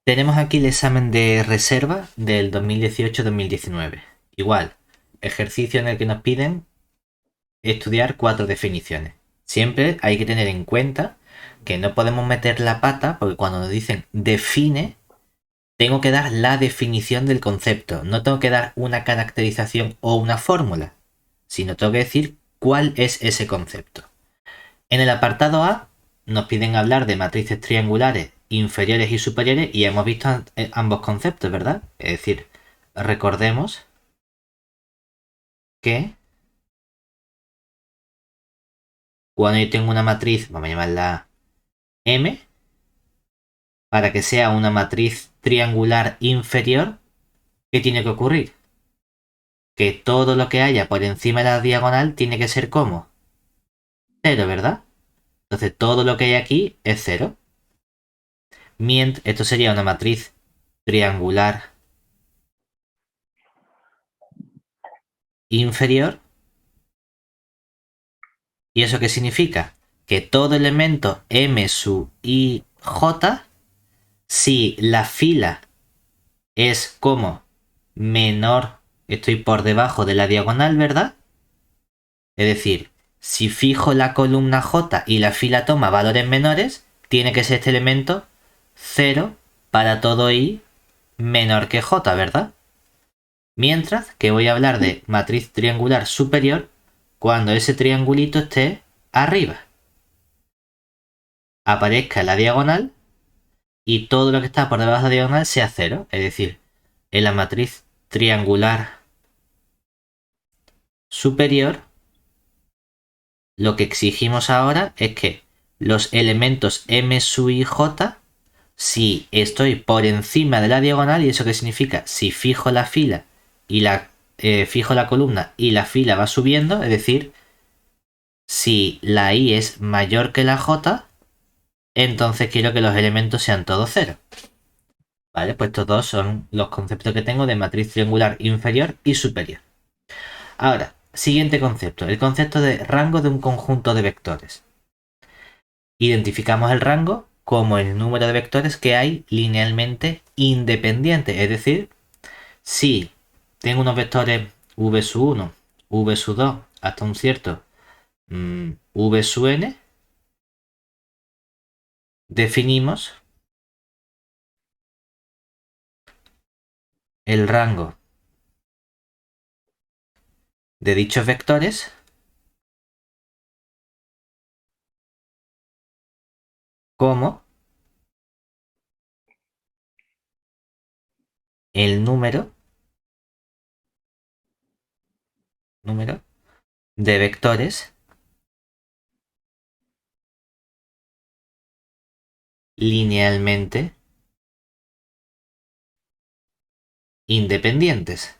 Tenemos aquí el examen de reserva del 2018-2019. Igual, ejercicio en el que nos piden estudiar 4 definiciones. Siempre hay que tener en cuenta que no podemos meter la pata porque cuando nos dicen define, tengo que dar la definición del concepto. No tengo que dar una caracterización o una fórmula, sino tengo que decir cuál es ese concepto. En el apartado A nos piden hablar de matrices triangulares inferiores y superiores y hemos visto ambos conceptos, ¿verdad? Es decir, recordemos que cuando yo tengo una matriz, vamos a llamarla M, para que sea una matriz triangular inferior, ¿qué tiene que ocurrir? Que todo lo que haya por encima de la diagonal tiene que ser como cero, ¿verdad? Entonces todo lo que hay aquí es cero. Esto sería una matriz triangular inferior. ¿Y eso qué significa? Que todo elemento M sub I J, si la fila es como menor, estoy por debajo de la diagonal, ¿verdad? Es decir, si fijo la columna J y la fila toma valores menores, tiene que ser este elemento 0 para todo I menor que J, ¿verdad? Mientras que voy a hablar de matriz triangular superior cuando ese triangulito esté arriba. Aparezca la diagonal y todo lo que está por debajo de la diagonal sea cero. Es decir, en la matriz triangular superior, lo que exigimos ahora es que los elementos M sub i j, si estoy por encima de la diagonal, ¿y eso qué significa? Si fijo la fila y fijo la columna y la fila va subiendo, es decir, si la i es mayor que la j, entonces quiero que los elementos sean todos cero. ¿Vale? Pues estos dos son los conceptos que tengo de matriz triangular inferior y superior. Ahora, siguiente concepto, el concepto de rango de un conjunto de vectores. Identificamos el rango como el número de vectores que hay linealmente independientes, es decir, si tengo unos vectores v sub 1, v sub 2 hasta un cierto v sub n, definimos el rango de dichos vectores como el número de vectores linealmente independientes.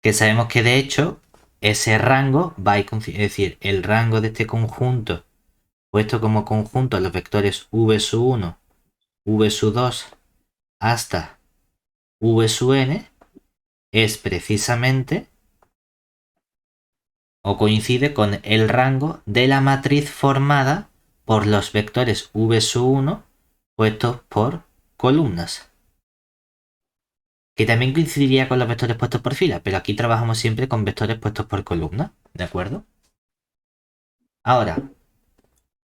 Que sabemos que de hecho ese rango va a ir, es decir, el rango de este conjunto puesto como conjunto a los vectores v sub 1, v sub 2 hasta v sub n es precisamente o coincide con el rango de la matriz formada por los vectores v sub 1 puestos por columnas. Que también coincidiría con los vectores puestos por fila, pero aquí trabajamos siempre con vectores puestos por columna, ¿de acuerdo? Ahora,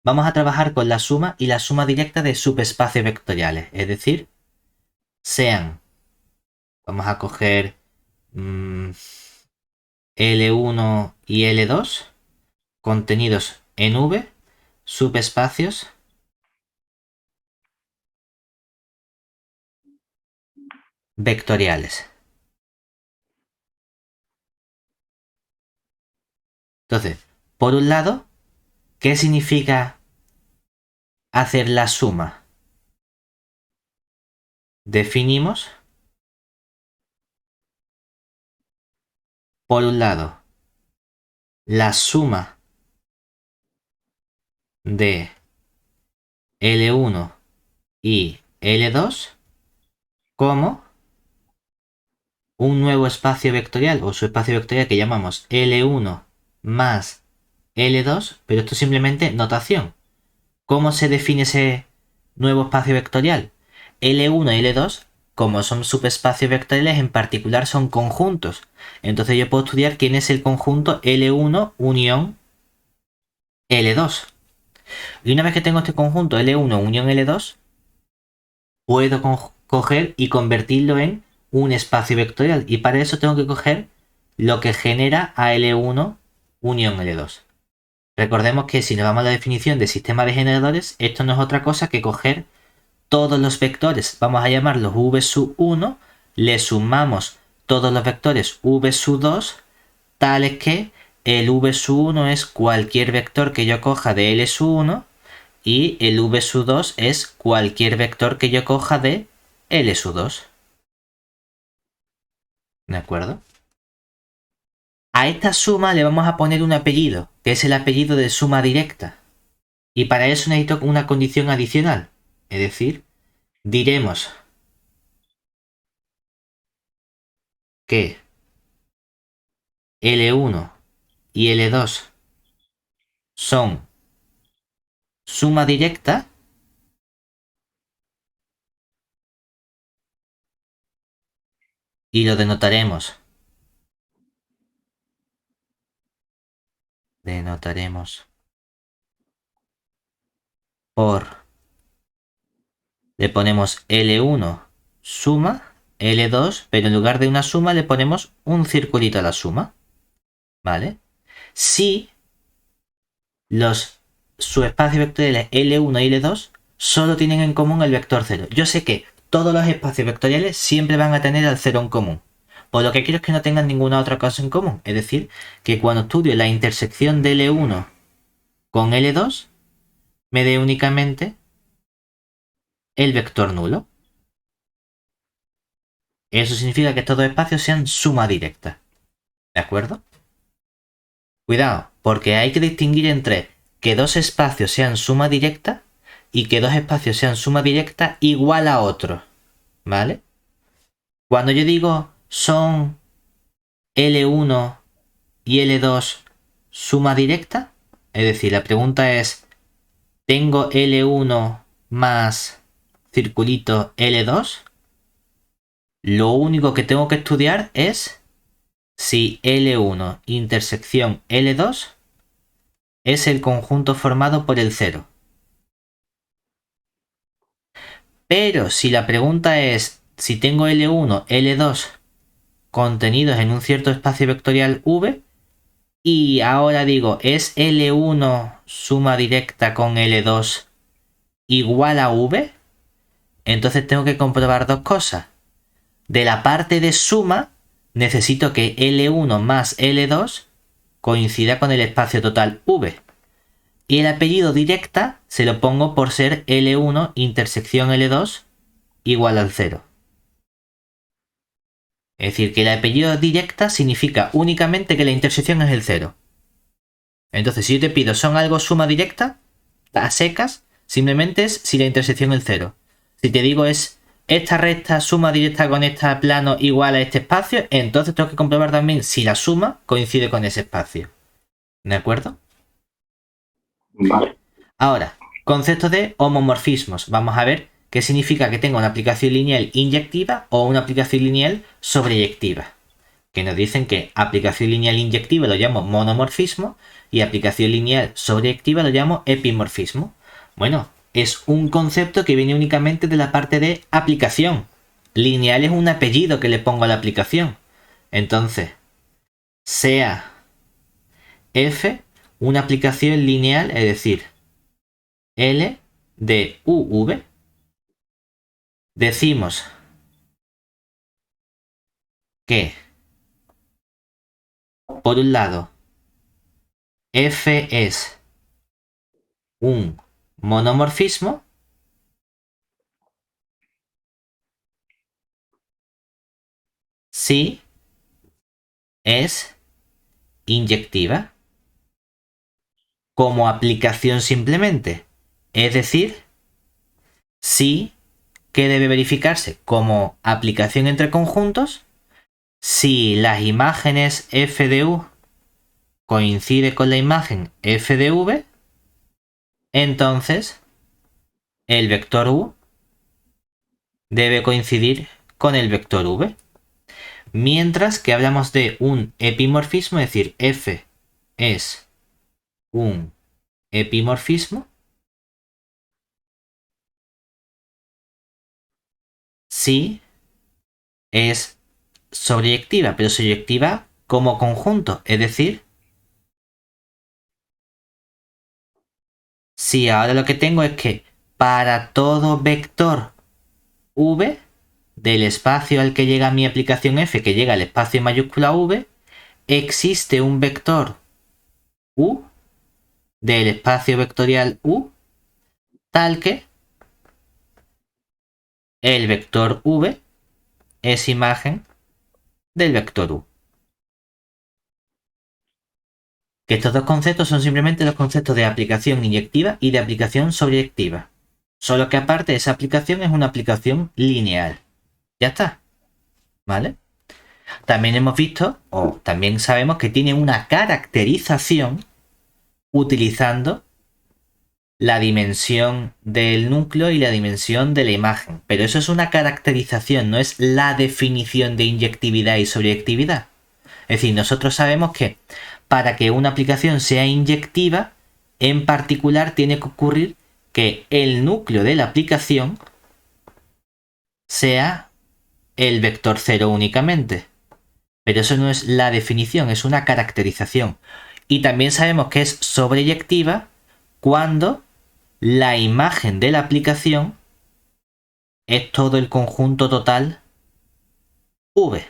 vamos a trabajar con la suma y la suma directa de subespacios vectoriales, es decir, sean, vamos a coger L1 y L2 contenidos en V, subespacios vectoriales. Entonces, por un lado, ¿qué significa hacer la suma? Definimos, por un lado, la suma de L1 y L2 como un nuevo espacio vectorial o subespacio vectorial que llamamos L1 más L2, pero esto es simplemente notación. ¿Cómo se define ese nuevo espacio vectorial? L1 y L2, como son subespacios vectoriales, en particular son conjuntos. Entonces yo puedo estudiar quién es el conjunto L1 unión L2. Y una vez que tengo este conjunto L1 unión L2, puedo coger y convertirlo en un espacio vectorial. Y para eso tengo que coger lo que genera a L1 unión L2. Recordemos que si nos vamos a la definición de sistema de generadores, esto no es otra cosa que coger todos los vectores, vamos a llamarlos v1, le sumamos todos los vectores v2, tales que el v1 es cualquier vector que yo coja de L1 y el v2 es cualquier vector que yo coja de L2. ¿De acuerdo? A esta suma le vamos a poner un apellido, que es el apellido de suma directa. Y para eso necesito una condición adicional. Es decir, diremos que L1 y L2 son suma directa y lo denotaremos por, le ponemos L1 suma, L2, pero en lugar de una suma le ponemos un circulito a la suma, ¿vale? Si los subespacios vectoriales L1 y L2 solo tienen en común el vector 0. Yo sé que todos los espacios vectoriales siempre van a tener el 0 en común. Por lo que quiero es que no tengan ninguna otra cosa en común. Es decir, que cuando estudio la intersección de L1 con L2, me dé únicamente el vector nulo. Eso significa que estos dos espacios sean suma directa. ¿De acuerdo? Cuidado, porque hay que distinguir entre que dos espacios sean suma directa y que dos espacios sean suma directa igual a otro. ¿Vale? Cuando yo digo son L1 y L2 suma directa, es decir, la pregunta es, ¿tengo L1 más circulito L2? Lo único que tengo que estudiar es si L1 intersección L2 es el conjunto formado por el 0. Pero si la pregunta es si tengo L1, L2 contenidos en un cierto espacio vectorial V, y ahora digo, ¿es L1 suma directa con L2 igual a V? Entonces tengo que comprobar dos cosas. De la parte de suma, necesito que L1 más L2 coincida con el espacio total V. Y el apellido directa se lo pongo por ser L1 intersección L2 igual al 0. Es decir, que el apellido directa significa únicamente que la intersección es el 0. Entonces, si yo te pido son algo suma directa, a secas, simplemente es si la intersección es 0. Si te digo es esta recta suma directa con este plano igual a este espacio, entonces tengo que comprobar también si la suma coincide con ese espacio. ¿De acuerdo? Vale. Ahora, concepto de homomorfismos. Vamos a ver qué significa que tenga una aplicación lineal inyectiva o una aplicación lineal sobreyectiva. Que nos dicen que aplicación lineal inyectiva lo llamo monomorfismo y aplicación lineal sobreyectiva lo llamo epimorfismo. Bueno, es un concepto que viene únicamente de la parte de aplicación. Lineal es un apellido que le pongo a la aplicación. Entonces, sea f una aplicación lineal, es decir, L de UV, decimos que, por un lado, F es un monomorfismo si es inyectiva como aplicación simplemente. Es decir, si que debe verificarse como aplicación entre conjuntos si las imágenes f de u coincide con la imagen f de v, entonces el vector u debe coincidir con el vector v. Mientras que hablamos de un epimorfismo, es decir, f es un epimorfismo si es sobreyectiva, pero sobreyectiva como conjunto, es decir, si ahora lo que tengo es que para todo vector v del espacio al que llega mi aplicación f, que llega al espacio mayúscula v, existe un vector u del espacio vectorial u tal que el vector v es imagen del vector u. Que estos dos conceptos son simplemente los conceptos de aplicación inyectiva y de aplicación sobreyectiva. Solo que aparte esa aplicación es una aplicación lineal. Ya está. ¿Vale? También hemos visto, o también sabemos que tiene una caracterización utilizando la dimensión del núcleo y la dimensión de la imagen. Pero eso es una caracterización, no es la definición de inyectividad y sobreyectividad. Es decir, nosotros sabemos que para que una aplicación sea inyectiva, en particular tiene que ocurrir que el núcleo de la aplicación sea el vector 0 únicamente. Pero eso no es la definición, es una caracterización. Y también sabemos que es sobreyectiva cuando la imagen de la aplicación es todo el conjunto total V.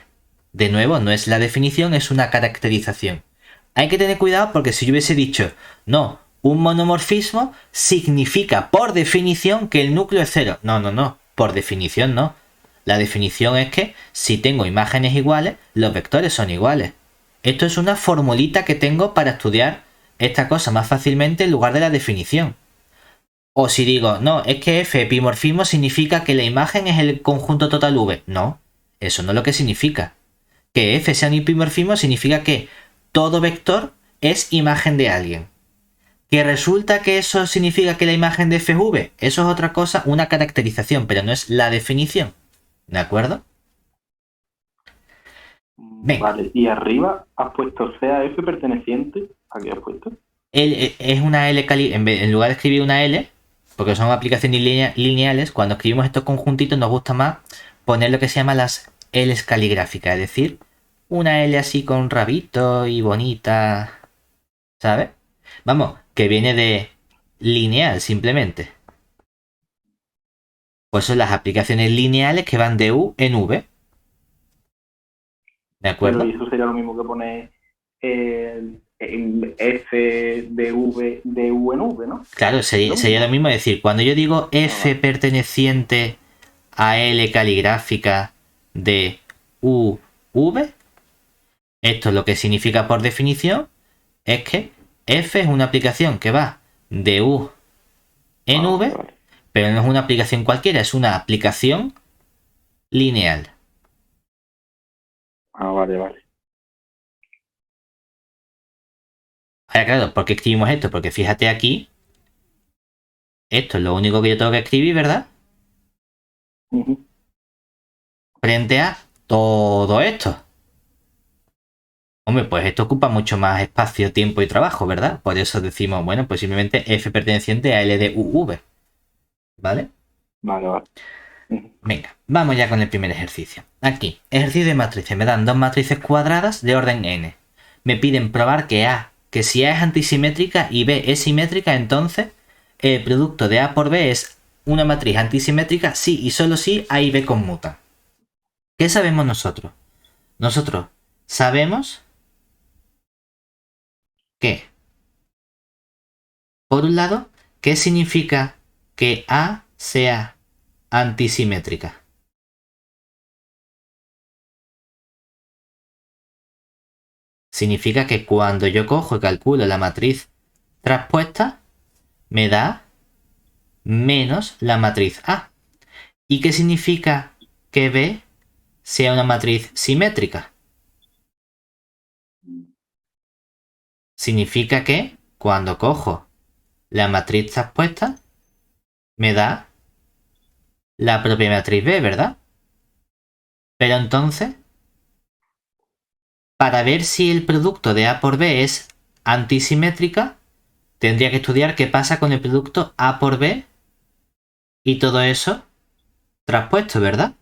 De nuevo, no es la definición, es una caracterización. Hay que tener cuidado porque si yo hubiese dicho, no, un monomorfismo significa por definición que el núcleo es cero. No, por definición no. La definición es que si tengo imágenes iguales, los vectores son iguales. Esto es una formulita que tengo para estudiar esta cosa más fácilmente en lugar de la definición. O si digo, no, es que f epimorfismo significa que la imagen es el conjunto total v. No, eso no es lo que significa. Que f sea un epimorfismo significa que todo vector es imagen de alguien. Que resulta que eso significa que la imagen de f es v. Eso es otra cosa, una caracterización, pero no es la definición. ¿De acuerdo? Venga. Vale, y arriba has puesto CAF perteneciente. ¿A qué has puesto? Es una L en lugar de escribir una L, porque son aplicaciones lineales, cuando escribimos estos conjuntitos nos gusta más poner lo que se llama las L's caligráficas, es decir, una L así con rabito y bonita, ¿sabes? Vamos, que viene de lineal simplemente. Pues son las aplicaciones lineales que van de U en V. ¿De acuerdo? Pero eso sería lo mismo que poner el F de V de U en V, ¿no? Claro, sería lo mismo decir, cuando yo digo F perteneciente a L caligráfica de UV, esto lo que significa por definición es que F es una aplicación que va de U en V, vale. Pero no es una aplicación cualquiera, es una aplicación lineal. Vale. Ahora, claro, ¿por qué escribimos esto? Porque fíjate aquí, esto es lo único que yo tengo que escribir, ¿verdad? Frente a todo esto. Hombre, pues esto ocupa mucho más espacio, tiempo y trabajo, ¿verdad? Por eso decimos, bueno, pues simplemente F perteneciente a L de UV. ¿Vale? Vale. Venga, vamos ya con el primer ejercicio. Aquí, ejercicio de matrices. Me dan dos matrices cuadradas de orden n. Me piden probar que si A es antisimétrica y B es simétrica, entonces el producto de A por B es una matriz antisimétrica si y solo si A y B conmutan. ¿Qué sabemos nosotros? Nosotros sabemos que, por un lado, ¿qué significa que A sea antisimétrica? Significa que cuando yo cojo y calculo la matriz traspuesta, me da menos la matriz A. ¿Y qué significa que B sea una matriz simétrica? significa que cuando cojo la matriz traspuesta, me da la propia matriz B, ¿verdad? Pero entonces, para ver si el producto de A por B es antisimétrica, tendría que estudiar qué pasa con el producto A por B y todo eso traspuesto, ¿verdad?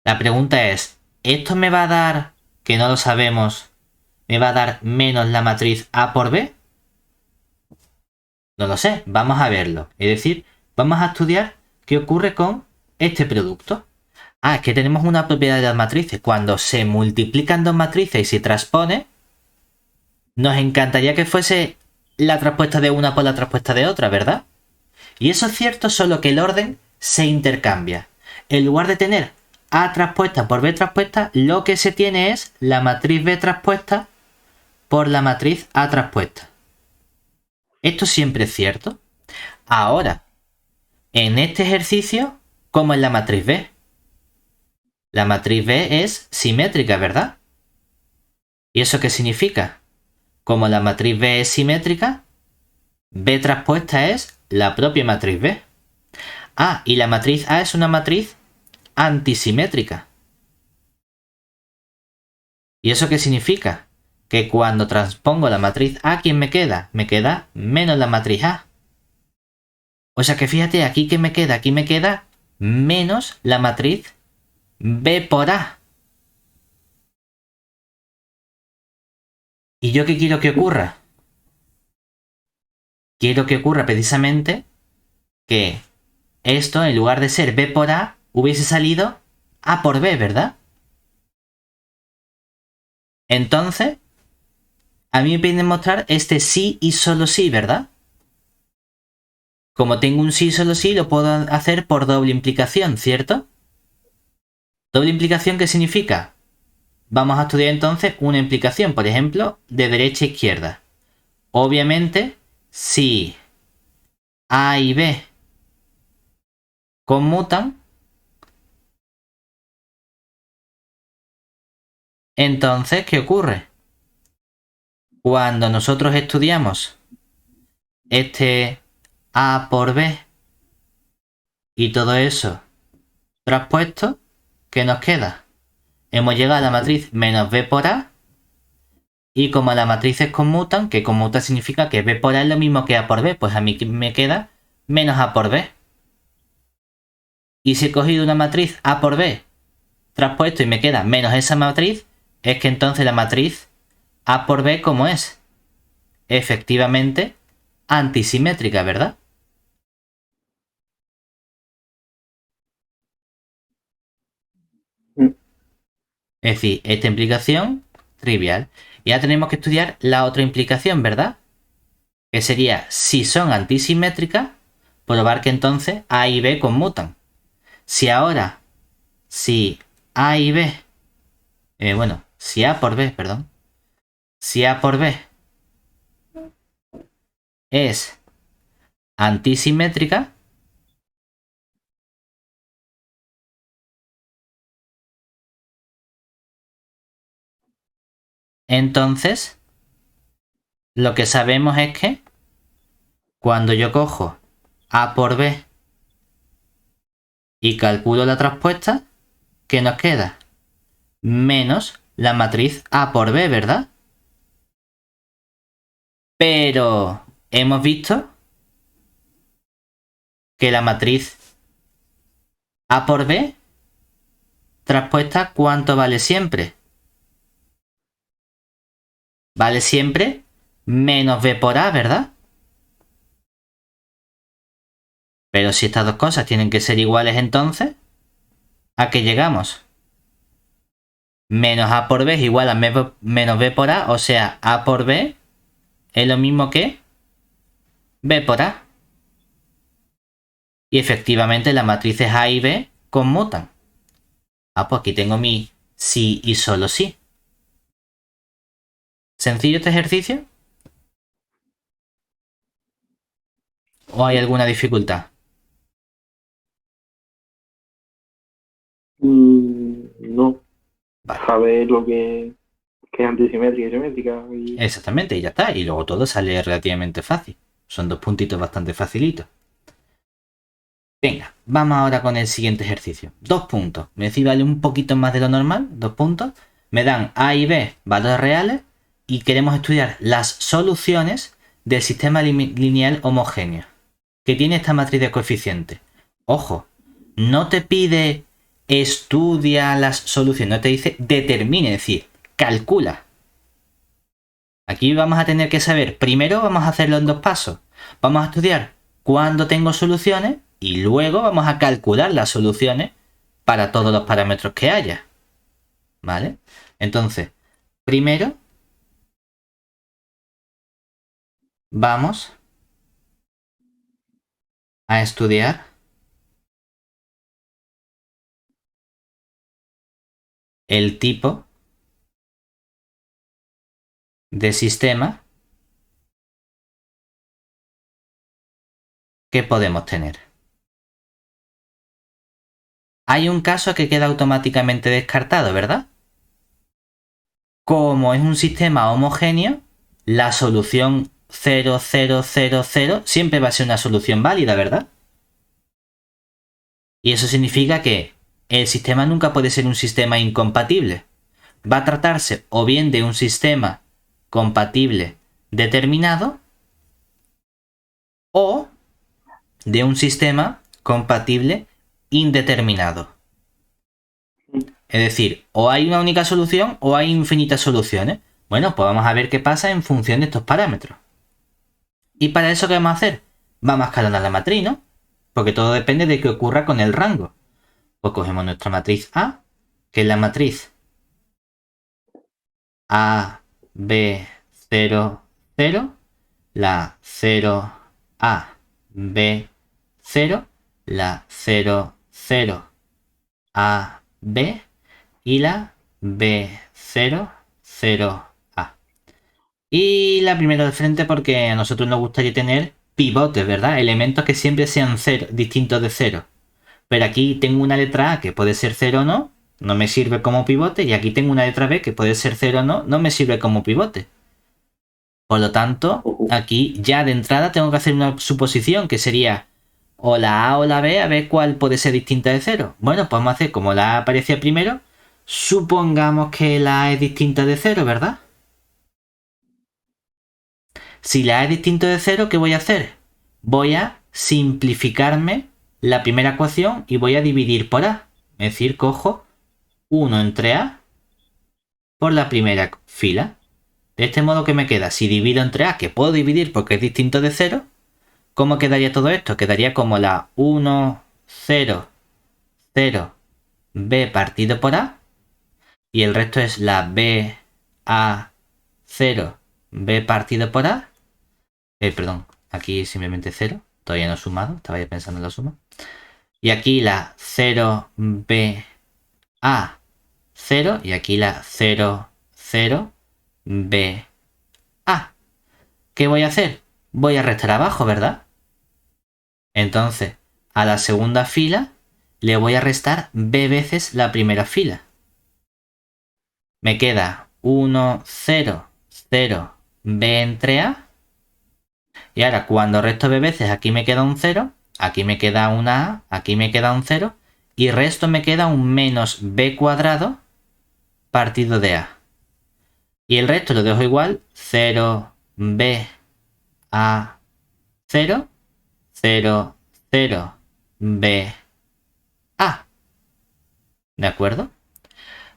La pregunta es, ¿esto me va a dar, que no lo sabemos, me va a dar menos la matriz A por B? No lo sé, vamos a verlo. Es decir, vamos a estudiar qué ocurre con este producto. Ah, es que tenemos una propiedad de las matrices. Cuando se multiplican dos matrices y se transpone, nos encantaría que fuese la traspuesta de una por la traspuesta de otra, ¿verdad? Y eso es cierto, solo que el orden se intercambia. En lugar de tener A traspuesta por B traspuesta, lo que se tiene es la matriz B traspuesta por la matriz A traspuesta. Esto siempre es cierto. Ahora, en este ejercicio, ¿cómo es la matriz B? La matriz B es simétrica, ¿verdad? ¿Y eso qué significa? Como la matriz B es simétrica, B traspuesta es la propia matriz B. Ah, y la matriz A es una matriz antisimétrica. ¿Y eso qué significa? Que cuando transpongo la matriz A, ¿quién me queda? Me queda menos la matriz A. O sea que fíjate, aquí que me queda, aquí me queda menos la matriz B por A. ¿Y yo qué quiero que ocurra? Quiero que ocurra precisamente que esto, en lugar de ser B por A, hubiese salido A por B, ¿verdad? Entonces, a mí me piden mostrar este sí y solo sí, ¿verdad? Como tengo un sí y solo sí, lo puedo hacer por doble implicación, ¿cierto? ¿Doble implicación qué significa? Vamos a estudiar entonces una implicación, por ejemplo, de derecha a izquierda. Obviamente, si A y B conmutan, entonces, ¿qué ocurre? Cuando nosotros estudiamos este A por B y todo eso traspuesto, ¿qué nos queda? Hemos llegado a la matriz menos B por A y como las matrices conmutan, que conmuta significa que B por A es lo mismo que A por B, pues a mí me queda menos A por B. Y si he cogido una matriz A por B traspuesto y me queda menos esa matriz, es que entonces la matriz A por B, ¿cómo es? Efectivamente, antisimétrica, ¿verdad? Mm. Es decir, esta implicación, trivial. Ya tenemos que estudiar la otra implicación, ¿verdad? Que sería, si son antisimétricas, probar que entonces A y B conmutan. Si ahora, si A y B, si A por B, perdón, si A por B es antisimétrica, entonces lo que sabemos es que cuando yo cojo A por B y calculo la traspuesta, ¿qué nos queda? Menos la matriz A por B, ¿verdad? Pero hemos visto que la matriz A por B traspuesta, ¿cuánto vale siempre? Vale siempre menos B por A, ¿verdad? Pero si estas dos cosas tienen que ser iguales entonces, ¿a qué llegamos? Menos A por B es igual a menos B por A, o sea, A por B es lo mismo que B por A. Y efectivamente las matrices A y B conmutan. Ah, pues aquí tengo mi sí y solo sí. ¿Sencillo este ejercicio? ¿O hay alguna dificultad? No, Vale. a ver lo que Que es antisimétrica y simétrica. Exactamente, y ya está. Y luego todo sale relativamente fácil. Son dos puntitos bastante facilitos. Venga, vamos ahora con el siguiente ejercicio. 2 puntos. Me decís vale un poquito más de lo normal. 2 puntos. Me dan A y B valores reales. Y queremos estudiar las soluciones del sistema lineal homogéneo. Que tiene esta matriz de coeficientes. Ojo, no te pide estudia las soluciones. No te dice determine, es decir, calcula. Aquí vamos a tener que saber, primero vamos a hacerlo en 2 pasos. Vamos a estudiar cuándo tengo soluciones y luego vamos a calcular las soluciones para todos los parámetros que haya. ¿Vale? Entonces, primero vamos a estudiar el tipo de sistema que podemos tener. Hay un caso que queda automáticamente descartado, ¿verdad? Como es un sistema homogéneo, la solución 0, 0, 0, 0 siempre va a ser una solución válida, ¿verdad? Y eso significa que el sistema nunca puede ser un sistema incompatible. Va a tratarse o bien de un sistema compatible determinado o de un sistema compatible indeterminado. Es decir, o hay una única solución o hay infinitas soluciones. Bueno, pues vamos a ver qué pasa en función de estos parámetros. Y para eso, ¿qué vamos a hacer? Vamos a escalonar la matriz, ¿no? Porque todo depende de qué ocurra con el rango. Pues cogemos nuestra matriz A, que es la matriz A, B, 0, 0, la 0, A, B, 0, la 0, 0, A, B y la B, 0, 0, A. Y la primera de frente porque a nosotros nos gustaría tener pivotes, ¿verdad? Elementos que siempre sean cero, distintos de 0. Pero aquí tengo una letra A que puede ser 0 o no, no me sirve como pivote. Y aquí tengo una letra B que puede ser 0 o no, no me sirve como pivote. Por lo tanto, aquí ya de entrada tengo que hacer una suposición que sería o la A o la B, a ver cuál puede ser distinta de 0. Bueno, pues vamos a hacer como la A aparecía primero, supongamos que la A es distinta de 0, ¿verdad? Si la A es distinta de 0, ¿qué voy a hacer? Voy a simplificarme la primera ecuación y voy a dividir por A. Es decir, cojo 1 entre A por la primera fila. De este modo, ¿qué me queda? Si divido entre A, que puedo dividir porque es distinto de 0, ¿cómo quedaría todo esto? Quedaría como la 1, 0, 0, B partido por A. Y el resto es la B, A, 0, B partido por A. Perdón, aquí simplemente 0. Todavía no he sumado, estaba ya pensando en la suma. Y aquí la 0B A 0 y aquí la 0 0 B A. ¿Qué voy a hacer? Voy a restar abajo, ¿verdad? Entonces, a la segunda fila le voy a restar B veces la primera fila. Me queda 1, 0, 0, B entre A. Y ahora cuando resto B veces, aquí me queda un 0, aquí me queda una A, aquí me queda un 0, y resto me queda un menos B cuadrado partido de A. Y el resto lo dejo igual, 0, B, A, 0, 0, 0, B, A. ¿De acuerdo?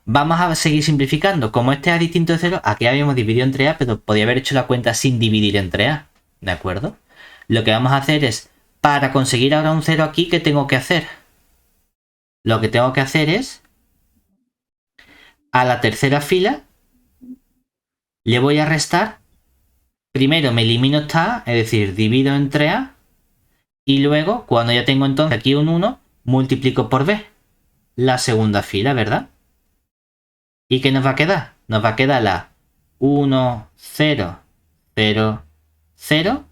Vamos a seguir simplificando. Como este A es distinto de 0, aquí habíamos dividido entre A, pero podía haber hecho la cuenta sin dividir entre A. ¿De acuerdo? Lo que vamos a hacer es, para conseguir ahora un 0 aquí, ¿qué tengo que hacer? Lo que tengo que hacer es, a la tercera fila, le voy a restar. Primero me elimino esta A, es decir, divido entre A. Y luego, cuando ya tengo entonces aquí un 1, multiplico por B. La segunda fila, ¿verdad? ¿Y qué nos va a quedar? Nos va a quedar la 1, 0, 0, 0.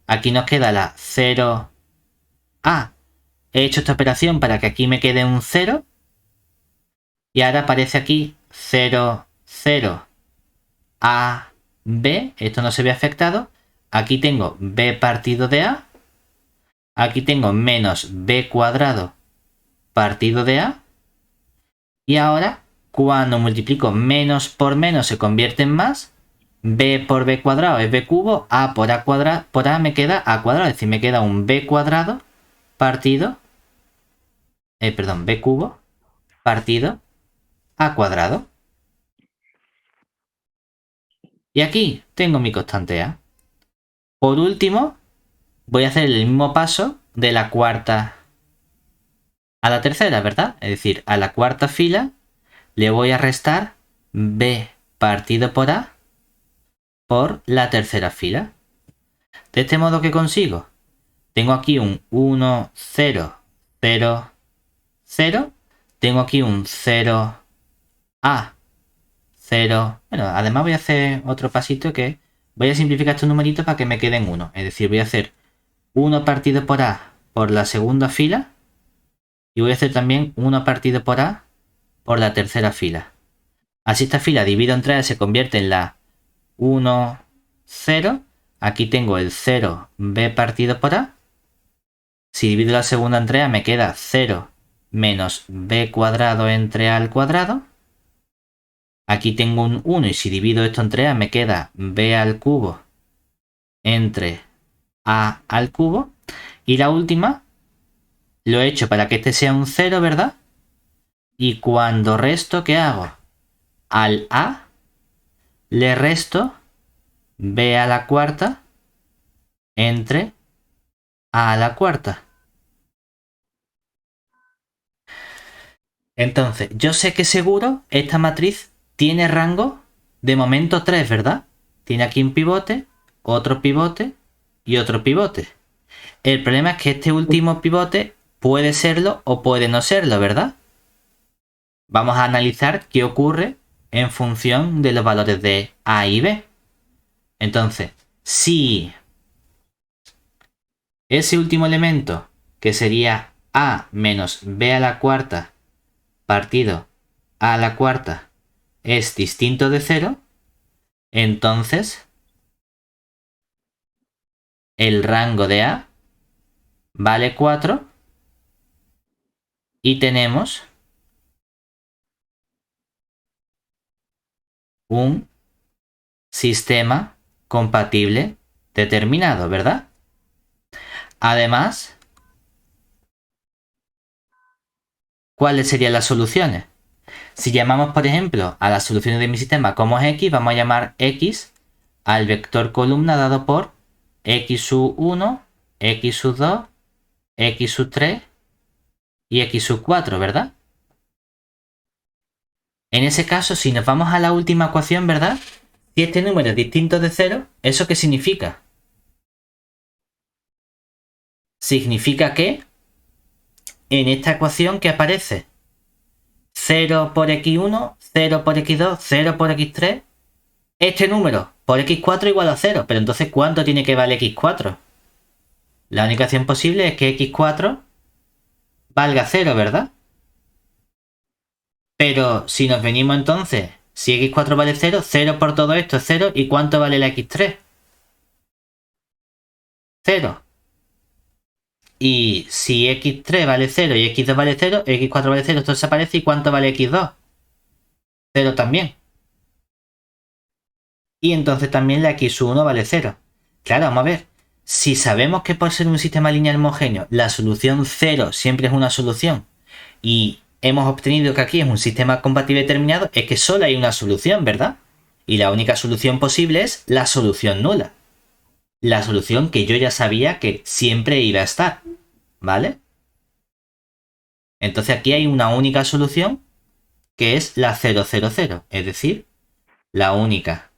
Aquí nos queda la 0, A. He hecho esta operación para que aquí me quede un 0. Y ahora aparece aquí 0, 0, A, B, esto no se ve afectado. Aquí tengo B partido de A. Aquí tengo menos B cuadrado partido de A. Y ahora, cuando multiplico menos por menos se convierte en más. B por B cuadrado es B cubo. A por A cuadrado, por A me queda A cuadrado. Es decir, me queda un B cuadrado partido. B cubo partido A cuadrado. Y aquí tengo mi constante A. Por último, voy a hacer el mismo paso de la cuarta a la tercera, ¿verdad? Es decir, a la cuarta fila le voy a restar B partido por A por la tercera fila. De este modo, ¿qué consigo? Tengo aquí un 1, 0, 0, 0. Tengo aquí un 0, A, 0. Bueno, además voy a hacer otro pasito que voy a simplificar estos numeritos para que me queden 1. Es decir, voy a hacer 1 partido por A por la segunda fila. Y voy a hacer también 1 partido por A por la tercera fila. Así esta fila divido entre A se convierte en la 1, 0. Aquí tengo el 0 B partido por A. Si divido la segunda entre A me queda 0 menos B cuadrado entre A al cuadrado. Aquí tengo un 1 y si divido esto entre A me queda B al cubo entre A al cubo. Y la última lo he hecho para que este sea un 0, ¿verdad? Y cuando resto, ¿qué hago? Al A le resto B a la cuarta entre A la cuarta. Entonces, yo sé que seguro esta matriz tiene rango de momento 3, ¿verdad? Tiene aquí un pivote, otro pivote y otro pivote. El problema es que este último pivote puede serlo o puede no serlo, ¿verdad? Vamos a analizar qué ocurre en función de los valores de A y B. Entonces, si ese último elemento, que sería A menos B a la cuarta partido A a la cuarta, es distinto de 0, entonces el rango de A vale 4 y tenemos un sistema compatible determinado, ¿verdad? Además, ¿cuáles serían las soluciones? Si llamamos, por ejemplo, a las soluciones de mi sistema como es X, vamos a llamar X al vector columna dado por X sub 1, X sub 2, X sub 3 y X sub 4, ¿verdad? En ese caso, si nos vamos a la última ecuación, ¿verdad? Si este número es distinto de 0, ¿eso qué significa? Significa que en esta ecuación que aparece 0 por x1, 0 por x2, 0 por x3, este número por x4 igual a 0. Pero entonces, ¿cuánto tiene que valer x4? La única opción posible es que x4 valga 0, ¿verdad? Pero si nos venimos entonces, si x4 vale 0, 0 por todo esto es 0. ¿Y cuánto vale la x3? 0. Y si x3 vale 0 y x2 vale 0, x4 vale 0, esto desaparece. ¿Y cuánto vale x2? 0 también. Y entonces también la x1 vale 0. Claro, vamos a ver. Si sabemos que por ser un sistema lineal homogéneo, la solución 0 siempre es una solución, y hemos obtenido que aquí es un sistema compatible determinado, es que solo hay una solución, ¿verdad? Y la única solución posible es la solución nula. La solución que yo ya sabía que siempre iba a estar, ¿vale? Entonces aquí hay una única solución que es la 0, 0, 0, es decir, la única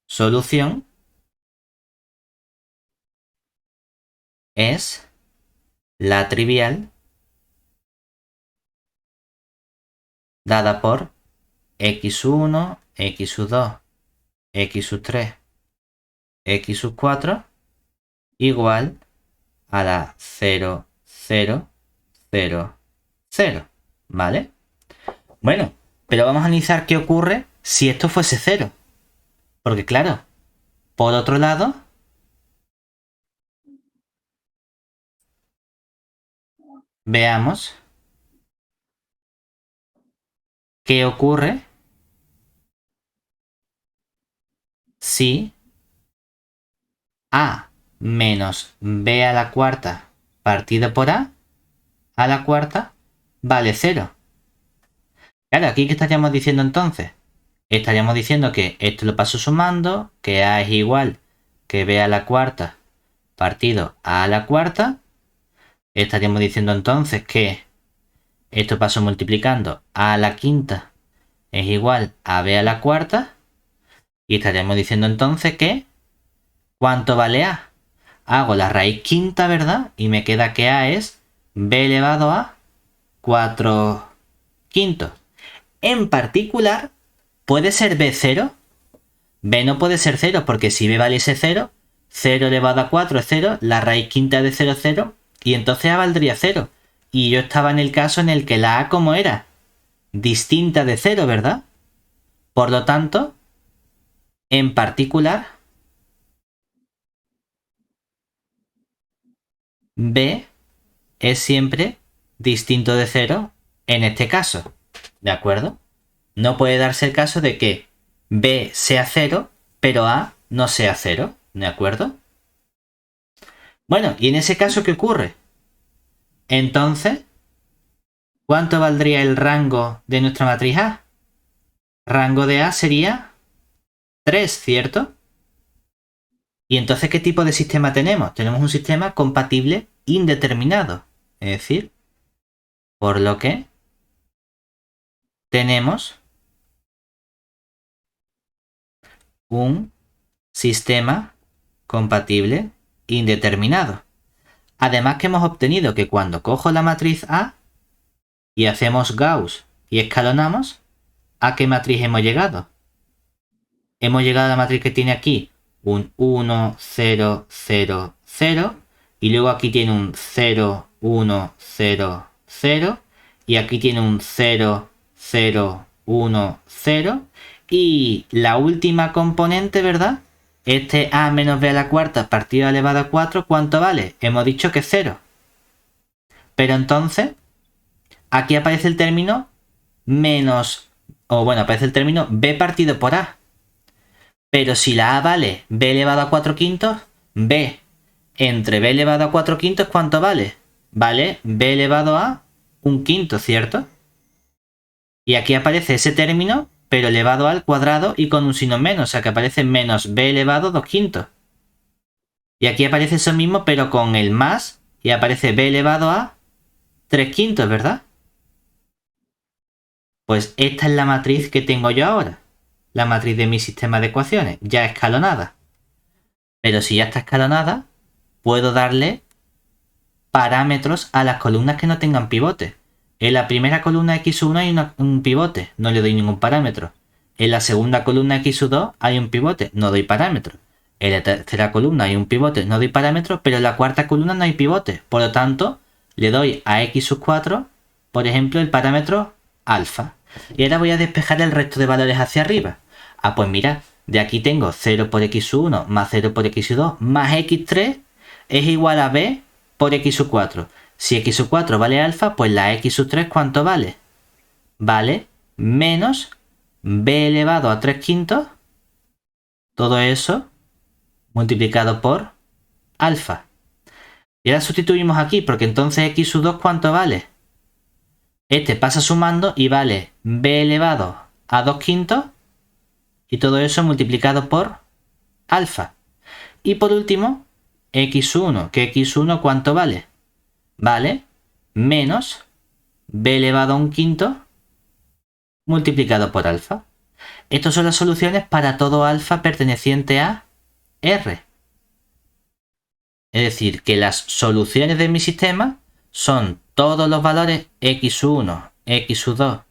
solución es la trivial dada por x1, x2, x3, x4 igual a la 0, 0, 0, 0, ¿vale? Bueno, Pero vamos a analizar qué ocurre si esto fuese 0. Porque claro, por otro lado, veamos qué ocurre si a menos b a la cuarta partido por a la cuarta vale 0. Claro, aquí ¿qué estaríamos diciendo entonces? Estaríamos diciendo que esto lo paso sumando, que a es igual que b a la cuarta partido a la cuarta. Estaríamos diciendo entonces que esto paso multiplicando a la quinta es igual a b a la cuarta. Y estaríamos diciendo entonces que ¿cuánto vale a? Hago la raíz quinta, ¿verdad? Y me queda que a es b elevado a 4 quintos. En particular, ¿puede ser b 0? B no puede ser 0 porque si b valiese 0, 0 elevado a 4 es 0, la raíz quinta de 0 es 0 y entonces a valdría 0. Y yo estaba en el caso en el que la a como era, distinta de 0, ¿verdad? Por lo tanto, en particular, b es siempre distinto de 0 en este caso, ¿de acuerdo? No puede darse el caso de que b sea 0, pero a no sea 0, ¿de acuerdo? Bueno, y en ese caso, ¿qué ocurre? Entonces, ¿cuánto valdría el rango de nuestra matriz A? Rango de A sería 3, ¿cierto? Y entonces, ¿qué tipo de sistema tenemos? Tenemos un sistema compatible indeterminado. Es decir, por lo que tenemos un sistema compatible indeterminado. Además que hemos obtenido que cuando cojo la matriz A y hacemos Gauss y escalonamos, ¿a qué matriz hemos llegado? Hemos llegado a la matriz que tiene aquí un 1, 0, 0, 0 y luego aquí tiene un 0, 1, 0, 0 y aquí tiene un 0, 0, 1, 0 y la última componente, ¿verdad? Este a menos b a la cuarta partido elevado a 4, ¿cuánto vale? Hemos dicho que es 0. Pero entonces, aquí aparece el término menos, o bueno, aparece el término b partido por a. Pero si la a vale b elevado a 4 quintos, b entre b elevado a 4 quintos, ¿cuánto vale? Vale b elevado a 1 quinto, ¿cierto? Y aquí aparece ese término, pero elevado al cuadrado y con un signo menos, o sea que aparece menos b elevado a 2 quintos. Y aquí aparece eso mismo, pero con el más, y aparece b elevado a 3 quintos, ¿verdad? Pues esta es la matriz que tengo yo ahora. La matriz de mi sistema de ecuaciones, ya escalonada. Pero si ya está escalonada, puedo darle parámetros a las columnas que no tengan pivote. En la primera columna x1 hay un pivote, no le doy ningún parámetro. En la segunda columna x2 hay un pivote, no doy parámetro. En la tercera columna hay un pivote, no doy parámetro, pero en la cuarta columna no hay pivote. Por lo tanto, le doy a x4, por ejemplo, el parámetro alfa. Y ahora voy a despejar el resto de valores hacia arriba. Ah, pues mira, de aquí tengo 0 por x1 más 0 por x2 más x3 es igual a b por x4. Si x4 vale alfa, pues la x3 ¿cuánto vale? Vale menos b elevado a 3 quintos, todo eso multiplicado por alfa. Y ahora sustituimos aquí, porque entonces x2 ¿cuánto vale? Este pasa sumando y vale b elevado a 2 quintos y todo eso multiplicado por alfa. Y por último, x1, que x1 ¿cuánto vale? Vale menos b elevado a 1 quinto multiplicado por alfa. Estas son las soluciones para todo alfa perteneciente a R. Es decir, que las soluciones de mi sistema son todos los valores x1, x2,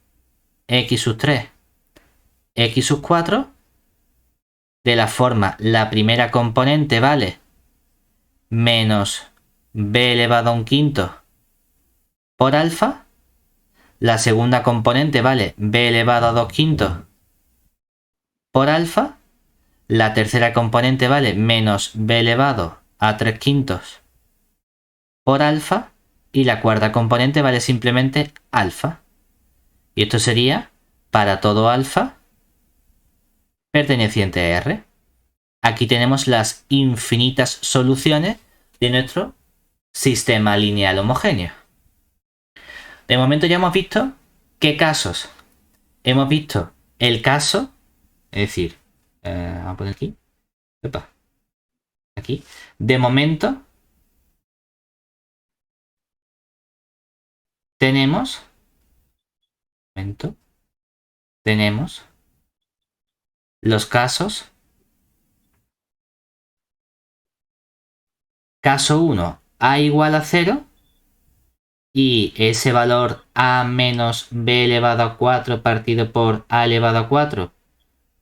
x3, x4 de la forma la primera componente vale menos b elevado a 1 quinto por alfa, La segunda componente vale b elevado a 2 quintos por alfa. La tercera componente vale menos b elevado a 3 quintos por alfa. Y la cuarta componente vale simplemente alfa. Y esto sería para todo alfa perteneciente a R. Aquí tenemos las infinitas soluciones de nuestro sistema lineal homogéneo. De momento ya hemos visto qué casos. Hemos visto el caso, es decir, vamos a poner aquí. Opa, aquí. De momento tenemos los casos. Caso 1, a igual a 0 y ese valor a menos b elevado a 4 partido por a elevado a 4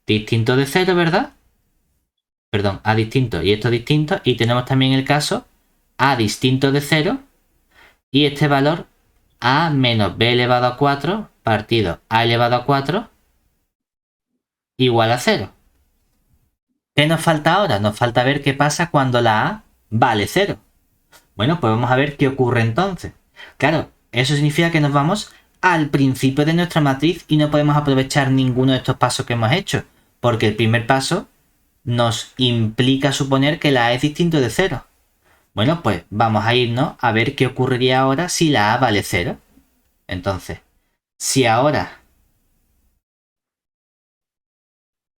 distinto de 0, ¿verdad? Perdón, a distinto y esto distinto. Y tenemos también el caso a distinto de 0 y este valor a menos b elevado a 4 partido a elevado a 4 igual a 0. ¿Qué nos falta ahora? Nos falta ver qué pasa cuando la a vale 0. Bueno, pues vamos a ver qué ocurre entonces. Claro, eso significa que nos vamos al principio de nuestra matriz y no podemos aprovechar ninguno de estos pasos que hemos hecho, porque el primer paso nos implica suponer que la a es distinto de 0. Bueno, pues vamos a irnos a ver qué ocurriría ahora si la a vale 0. Entonces, si ahora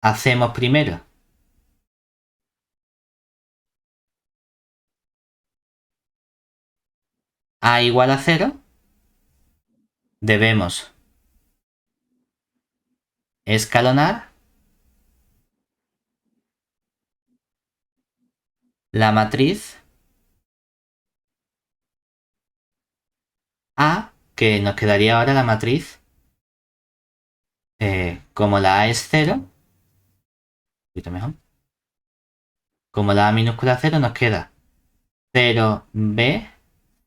hacemos primero a igual a 0, debemos escalonar la matriz A, que nos quedaría ahora la matriz, como la A es 0, un poquito mejor, como la A minúscula 0 nos queda 0B,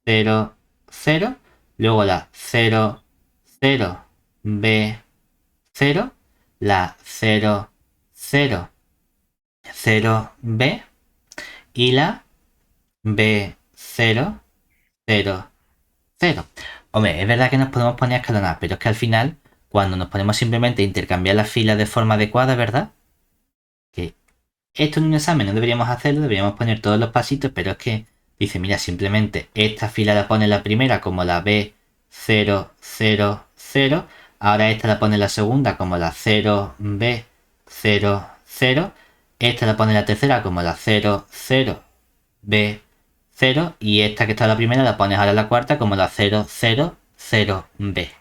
0, 0, luego la 0, 0, B, 0, la 0, 0, 0, B y la B, 0, 0, 0. Hombre, es verdad que nos podemos poner a escalonar, pero es que al final, cuando nos ponemos simplemente a intercambiar las filas de forma adecuada, ¿verdad? Que esto en un examen no deberíamos hacerlo, deberíamos poner todos los pasitos, pero es que dice, mira, simplemente esta fila la pone la primera como la B0, 0, 0. Ahora esta la pone la segunda como la 0B, 0, 0. Esta la pone la tercera como la 0, 0, B, 0. Y esta que está la primera la pones ahora la cuarta como la 0, 0, 0, B.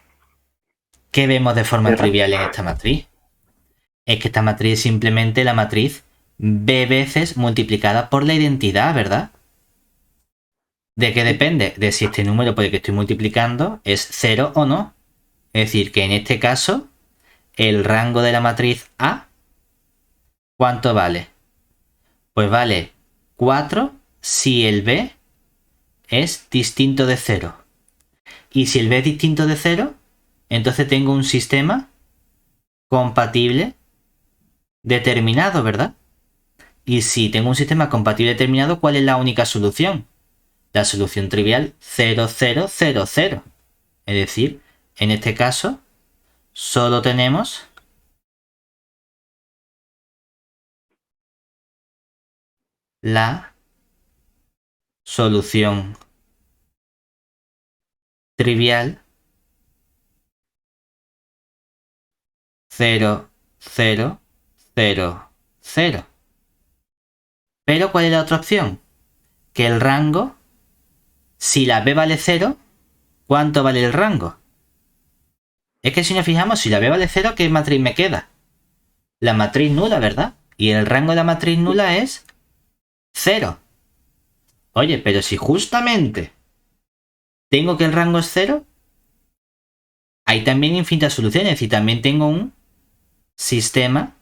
¿Qué vemos de forma trivial en esta matriz? Es que esta matriz es simplemente la matriz B veces multiplicada por la identidad, ¿verdad? ¿De qué depende? De si este número por el que estoy multiplicando es 0 o no. Es decir, que en este caso, el rango de la matriz A, ¿cuánto vale? Pues vale 4 si el B es distinto de 0. Y si el B es distinto de 0, entonces tengo un sistema compatible determinado, ¿verdad? Y si tengo un sistema compatible determinado, ¿cuál es la única solución? La solución trivial 0, 0, 0, 0. Es decir, en este caso, solo tenemos la solución trivial 0, 0, 0, 0. Pero ¿cuál es la otra opción? Que el rango, si la B vale 0, ¿cuánto vale el rango? Es que si nos fijamos, si la B vale 0, ¿qué matriz me queda? La matriz nula, ¿verdad? Y el rango de la matriz nula es 0. Oye, pero si justamente tengo que el rango es 0, hay también infinitas soluciones y también tengo un sistema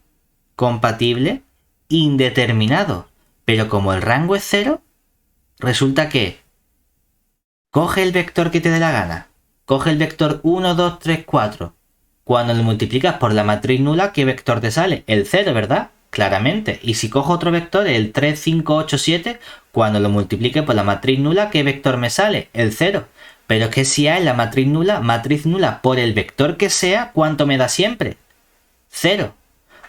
compatible indeterminado. Pero como el rango es 0, resulta que coge el vector que te dé la gana. coge el vector 1, 2, 3, 4. Cuando lo multiplicas por la matriz nula, ¿qué vector te sale? El 0, ¿verdad? Claramente. Y si cojo otro vector, el 3, 5, 8, 7, cuando lo multiplique por la matriz nula, ¿qué vector me sale? El 0. Pero es que si A es la matriz nula por el vector que sea, ¿cuánto me da siempre? 0.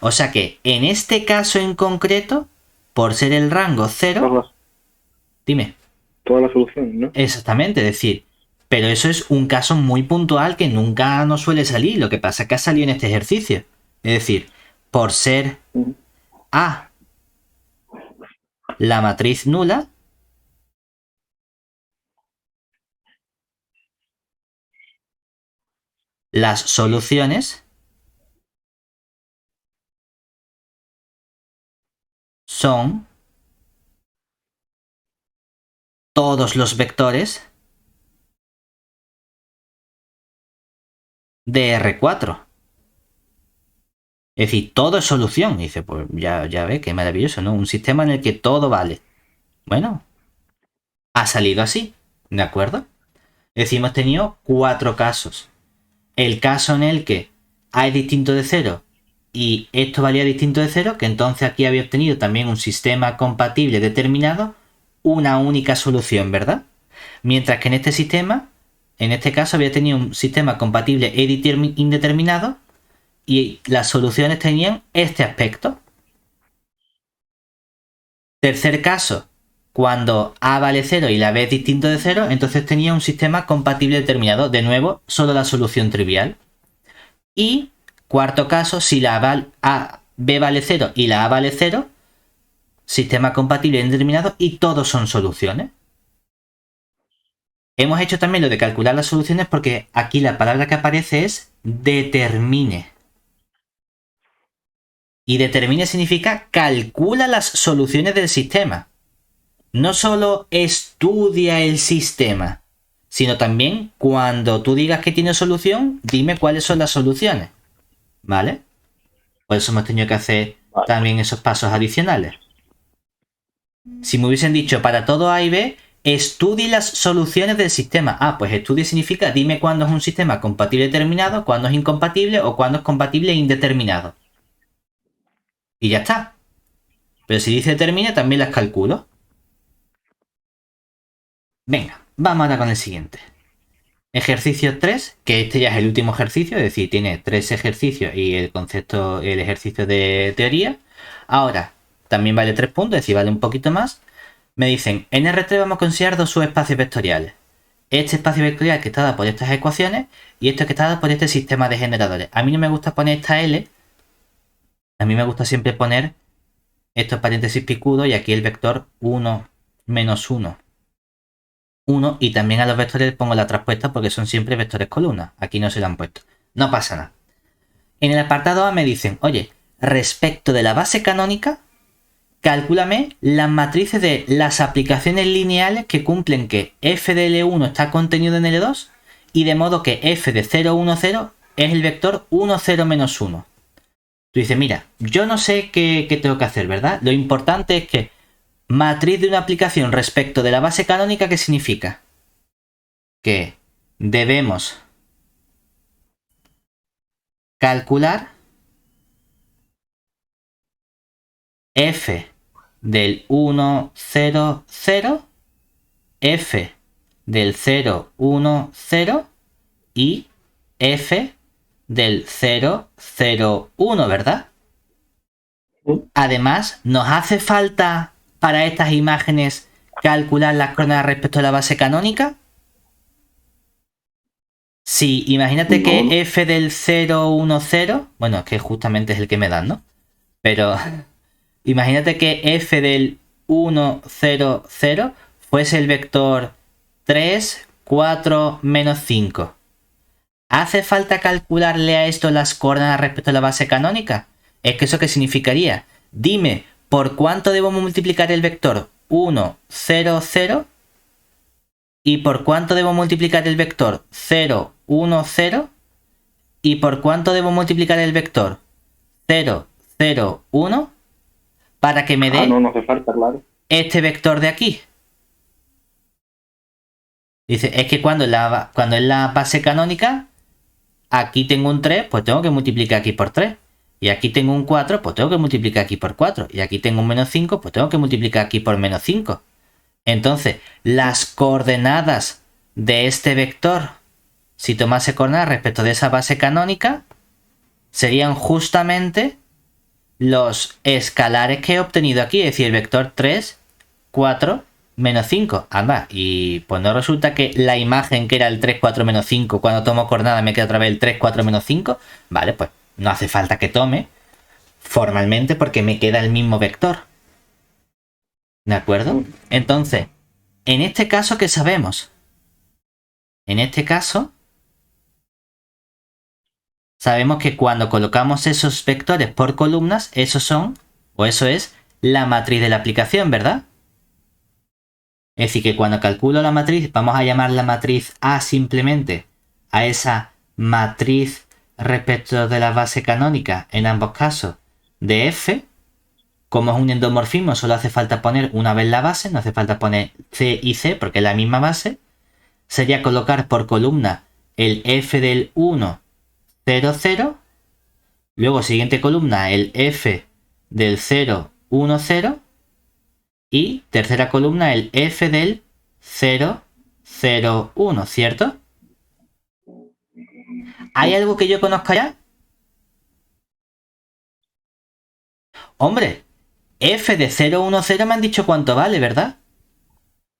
O sea que en este caso en concreto, por ser el rango 0, dime. Toda la solución, ¿no? Exactamente, es decir, pero eso es un caso muy puntual que nunca nos suele salir. Lo que pasa es que ha salido en este ejercicio. Es decir, por ser A la matriz nula, las soluciones son todos los vectores de R4. Es decir, todo es solución. Y dice, pues ya ve, qué maravilloso, ¿no? Un sistema en el que todo vale. Bueno, ha salido así, ¿de acuerdo? Es decir, hemos tenido 4 casos. El caso en el que A es distinto de 0 y esto valía distinto de 0, que entonces aquí había obtenido también un sistema compatible determinado, una única solución, ¿verdad? Mientras que en este sistema, en este caso había tenido un sistema compatible e indeterminado y las soluciones tenían este aspecto. Tercer caso, cuando A vale 0 y la B es distinto de 0, entonces tenía un sistema compatible determinado. De nuevo, solo la solución trivial. Y cuarto caso, si la B vale 0 y la A vale 0, sistema compatible indeterminado y todos son soluciones. Hemos hecho también lo de calcular las soluciones porque aquí la palabra que aparece es determine. Y determine significa calcula las soluciones del sistema. No solo estudia el sistema, sino también cuando tú digas que tiene solución, dime cuáles son las soluciones. ¿Vale? Por eso hemos tenido que hacer también esos pasos adicionales. Si me hubiesen dicho para todo A y B, estudie las soluciones del sistema. Ah, pues estudie significa dime cuándo es un sistema compatible determinado, cuándo es incompatible o cuándo es compatible e indeterminado. Y ya está. Pero si dice determine, también las calculo. Venga, vamos ahora con el siguiente. Ejercicio 3, que este ya es el último ejercicio, es decir, tiene 3 ejercicios y el ejercicio de teoría. Ahora, también vale 3 puntos, es decir, vale un poquito más. Me dicen, en R3 vamos a considerar dos subespacios vectoriales. Este espacio vectorial que está dado por estas ecuaciones y esto que está dado por este sistema de generadores. A mí no me gusta poner esta L, a mí me gusta siempre poner estos paréntesis picudos y aquí el vector 1, menos 1. 1 y también a los vectores pongo la traspuesta porque son siempre vectores columnas. Aquí no se lo han puesto. No pasa nada. En el apartado A me dicen, oye, respecto de la base canónica, calcúlame las matrices de las aplicaciones lineales que cumplen que f de L1 está contenido en L2 y de modo que f de 0, 1, 0 es el vector 1, 0, menos 1. Tú dices, mira, yo no sé qué tengo que hacer, ¿verdad? Lo importante es que matriz de una aplicación respecto de la base canónica, ¿qué significa? Que debemos calcular f del 1, 0, 0, f del 0, 1, 0 y f del 0, 0, 1, ¿verdad? Además, nos hace falta para estas imágenes calcular las coordenadas respecto a la base canónica. Sí, imagínate que f del 0, 1, 0, bueno, es que justamente es el que me dan, ¿no? Pero imagínate que f del 1, 0, 0 fuese el vector 3, 4, menos 5. ¿Hace falta calcularle a esto las coordenadas respecto a la base canónica? Es que eso qué significaría. Dime, ¿por cuánto debo multiplicar el vector 1, 0, 0? ¿Y por cuánto debo multiplicar el vector 0, 1, 0? ¿Y por cuánto debo multiplicar el vector 0, 0, 1? Para que me dé no hace falta, claro. este vector de aquí. Dice, es que cuando es la base canónica, aquí tengo un 3, pues tengo que multiplicar aquí por 3. Y aquí tengo un 4, pues tengo que multiplicar aquí por 4. Y aquí tengo un menos 5, pues tengo que multiplicar aquí por menos 5. Entonces, las coordenadas de este vector, si tomase coordenadas respecto de esa base canónica, serían justamente los escalares que he obtenido aquí, es decir, el vector 3, 4, menos 5. Anda, y pues no resulta que la imagen que era el 3, 4, menos 5, cuando tomo coordenada me queda otra vez el 3, 4, menos 5. Vale, pues no hace falta que tome formalmente porque me queda el mismo vector. ¿De acuerdo? Entonces, en este caso, ¿qué sabemos? En este caso, sabemos que cuando colocamos esos vectores por columnas, esos son, o eso es, la matriz de la aplicación, ¿verdad? Es decir, que cuando calculo la matriz, vamos a llamar la matriz A simplemente a esa matriz respecto de la base canónica, en ambos casos, de F. Como es un endomorfismo, solo hace falta poner una vez la base, no hace falta poner C y C porque es la misma base. Sería colocar por columna el F del 1, 0, 0. Luego, siguiente columna, el F del 0, 1, 0. Y tercera columna, el F del 0, 0, 1, ¿cierto? ¿Hay algo que yo conozca ya? Hombre, F de 0, 1, 0 me han dicho cuánto vale, ¿verdad?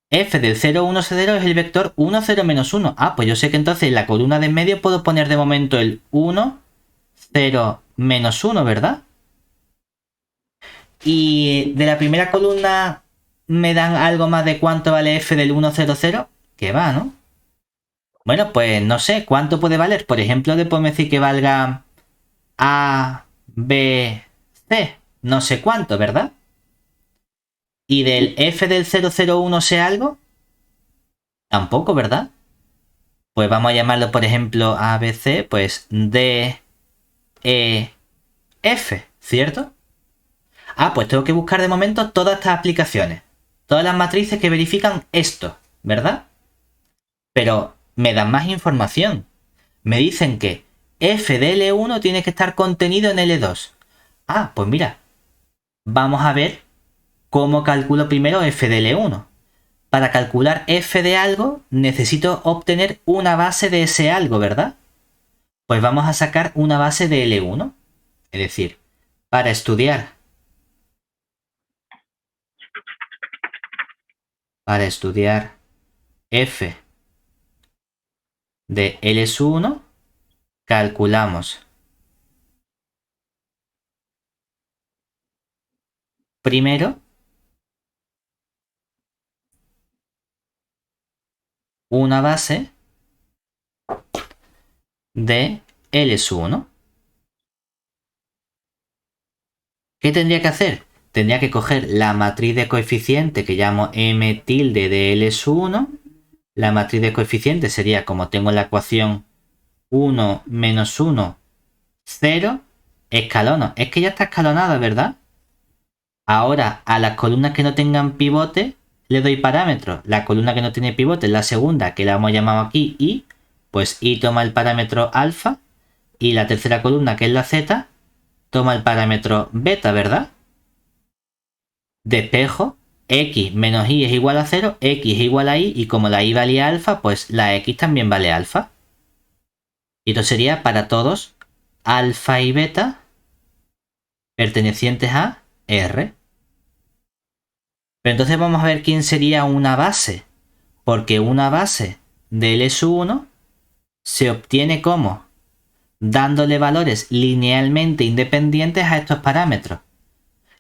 F del 0, 1, 0 es el vector 1, 0, menos 1. Ah, pues yo sé que entonces en la columna de en medio puedo poner de momento el 1, 0, menos 1, ¿verdad? Y de la primera columna me dan algo más de cuánto vale F del 1, 0, 0. Que va, ¿no? Bueno, pues no sé, ¿cuánto puede valer? Por ejemplo, le podemos decir que valga A, B, C. No sé cuánto, ¿verdad? ¿Y del F del 001 sé algo? Tampoco, ¿verdad? Pues vamos a llamarlo, por ejemplo, A, B, C, pues D, E, F, ¿cierto? Ah, pues tengo que buscar de momento todas estas aplicaciones. Todas las matrices que verifican esto, ¿verdad? Pero me dan más información. Me dicen que F de L1 tiene que estar contenido en L2. Ah, pues mira, vamos a ver cómo calculo primero F de L1. Para calcular F de algo necesito obtener una base de ese algo, ¿verdad? Pues vamos a sacar una base de L1. Es decir, para estudiar F de L1, calculamos primero una base de L1. ¿Qué tendría que hacer? Tendría que coger la matriz de coeficiente que llamo M tilde de L1. La matriz de coeficiente sería, como tengo en la ecuación 1 menos 1, 0, escalono. Es que ya está escalonada, ¿verdad? Ahora, a las columnas que no tengan pivote, le doy parámetros. La columna que no tiene pivote es la segunda, que la hemos llamado aquí Y. Pues Y toma el parámetro alfa. Y la tercera columna, que es la Z, toma el parámetro beta, ¿verdad? Despejo. X menos Y es igual a 0. X es igual a Y. Y como la Y valía alfa, pues la X también vale alfa. Y esto sería para todos alfa y beta pertenecientes a R. Pero entonces vamos a ver quién sería una base. Porque una base del S1 se obtiene como dándole valores linealmente independientes a estos parámetros.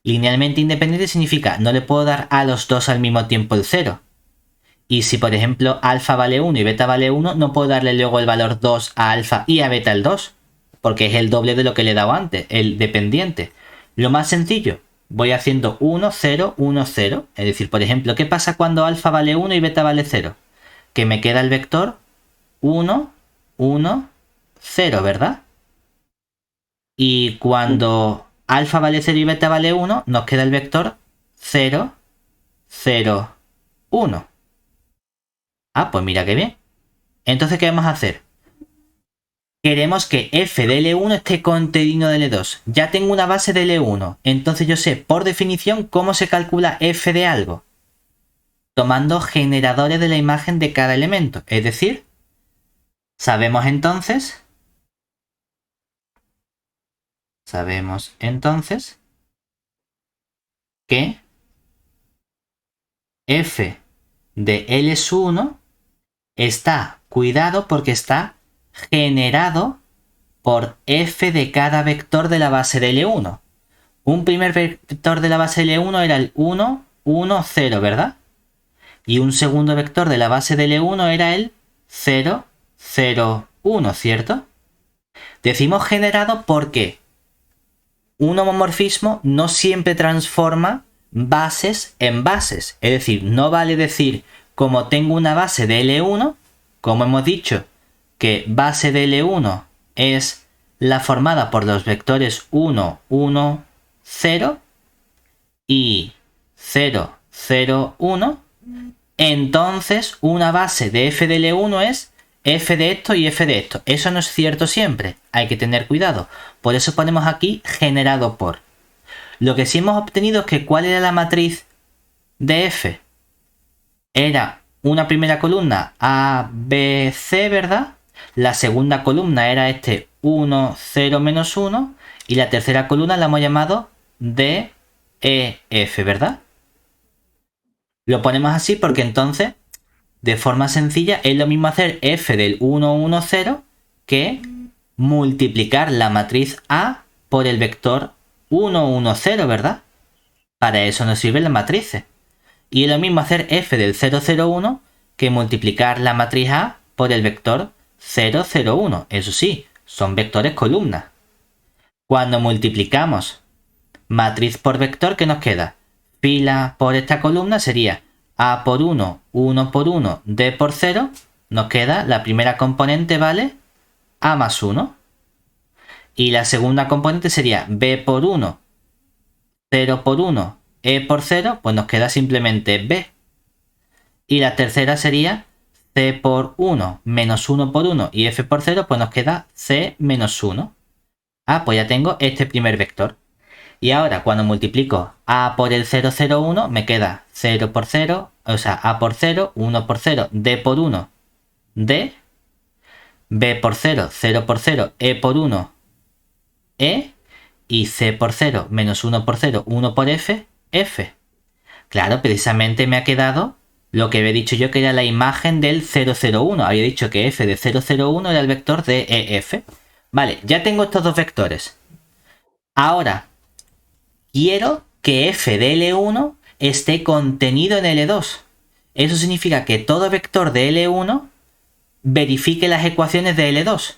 Linealmente independiente significa no le puedo dar a los dos al mismo tiempo el 0. Y si por ejemplo alfa vale 1 y beta vale 1, no puedo darle luego el valor 2 a alfa y a beta el 2. Porque es el doble de lo que le he dado antes, el dependiente. Lo más sencillo, voy haciendo 1, 0, 1, 0. Es decir, por ejemplo, ¿qué pasa cuando alfa vale 1 y beta vale 0? Que me queda el vector 1, 1, 0, ¿verdad? Y cuando alfa vale 0 y beta vale 1, nos queda el vector 0, 0, 1. Ah, pues mira qué bien. Entonces, ¿qué vamos a hacer? Queremos que f de L1 esté contenido de L2. Ya tengo una base de L1. Entonces yo sé por definición cómo se calcula f de algo. Tomando generadores de la imagen de cada elemento. Es decir, sabemos entonces que f de L1 está cuidado porque está generado por f de cada vector de la base de L1. Un primer vector de la base de L1 era el 1, 1, 0, ¿verdad? Y un segundo vector de la base de L1 era el 0, 0, 1, ¿cierto? Decimos generado porque un homomorfismo no siempre transforma bases en bases. Es decir, no vale decir como tengo una base de L1, como hemos dicho que base de L1 es la formada por los vectores 1, 1, 0 y 0, 0, 1, entonces una base de f de L1 es f de esto y f de esto. Eso no es cierto siempre, hay que tener cuidado. Por eso ponemos aquí generado por. Lo que sí hemos obtenido es que ¿cuál era la matriz de f? Era una primera columna A, B, C, ¿verdad? La segunda columna era este 1, 0, menos 1. Y la tercera columna la hemos llamado D, E, F, ¿verdad? Lo ponemos así porque entonces, de forma sencilla, es lo mismo hacer f del 1, 1, 0 que multiplicar la matriz A por el vector 1, 1, 0, ¿verdad? Para eso nos sirven las matrices. Y es lo mismo hacer f del 0, 0, 1 que multiplicar la matriz A por el vector 0, 0, 1. Eso sí, son vectores columnas. Cuando multiplicamos matriz por vector, ¿qué nos queda? Fila por esta columna sería A por 1, 1 por 1, D por 0. Nos queda la primera componente, ¿vale? A más 1. Y la segunda componente sería B por 1, 0 por 1, E por 0. Pues nos queda simplemente B. Y la tercera sería C por 1, menos 1 por 1 y F por 0. Pues nos queda C menos 1. Ah, pues ya tengo este primer vector. Y ahora cuando multiplico A por el 0, 0, 1, me queda 0 por 0, o sea, A por 0, 1 por 0, D por 1, D, B por 0, 0 por 0, E por 1, E, y C por 0, menos 1 por 0, 1 por F, F. Claro, precisamente me ha quedado lo que había dicho yo que era la imagen del 001. Había dicho que F de 001 era el vector de EF. Vale, ya tengo estos dos vectores. Ahora, quiero que f de L1 esté contenido en L2. Eso significa que todo vector de L1 verifique las ecuaciones de L2.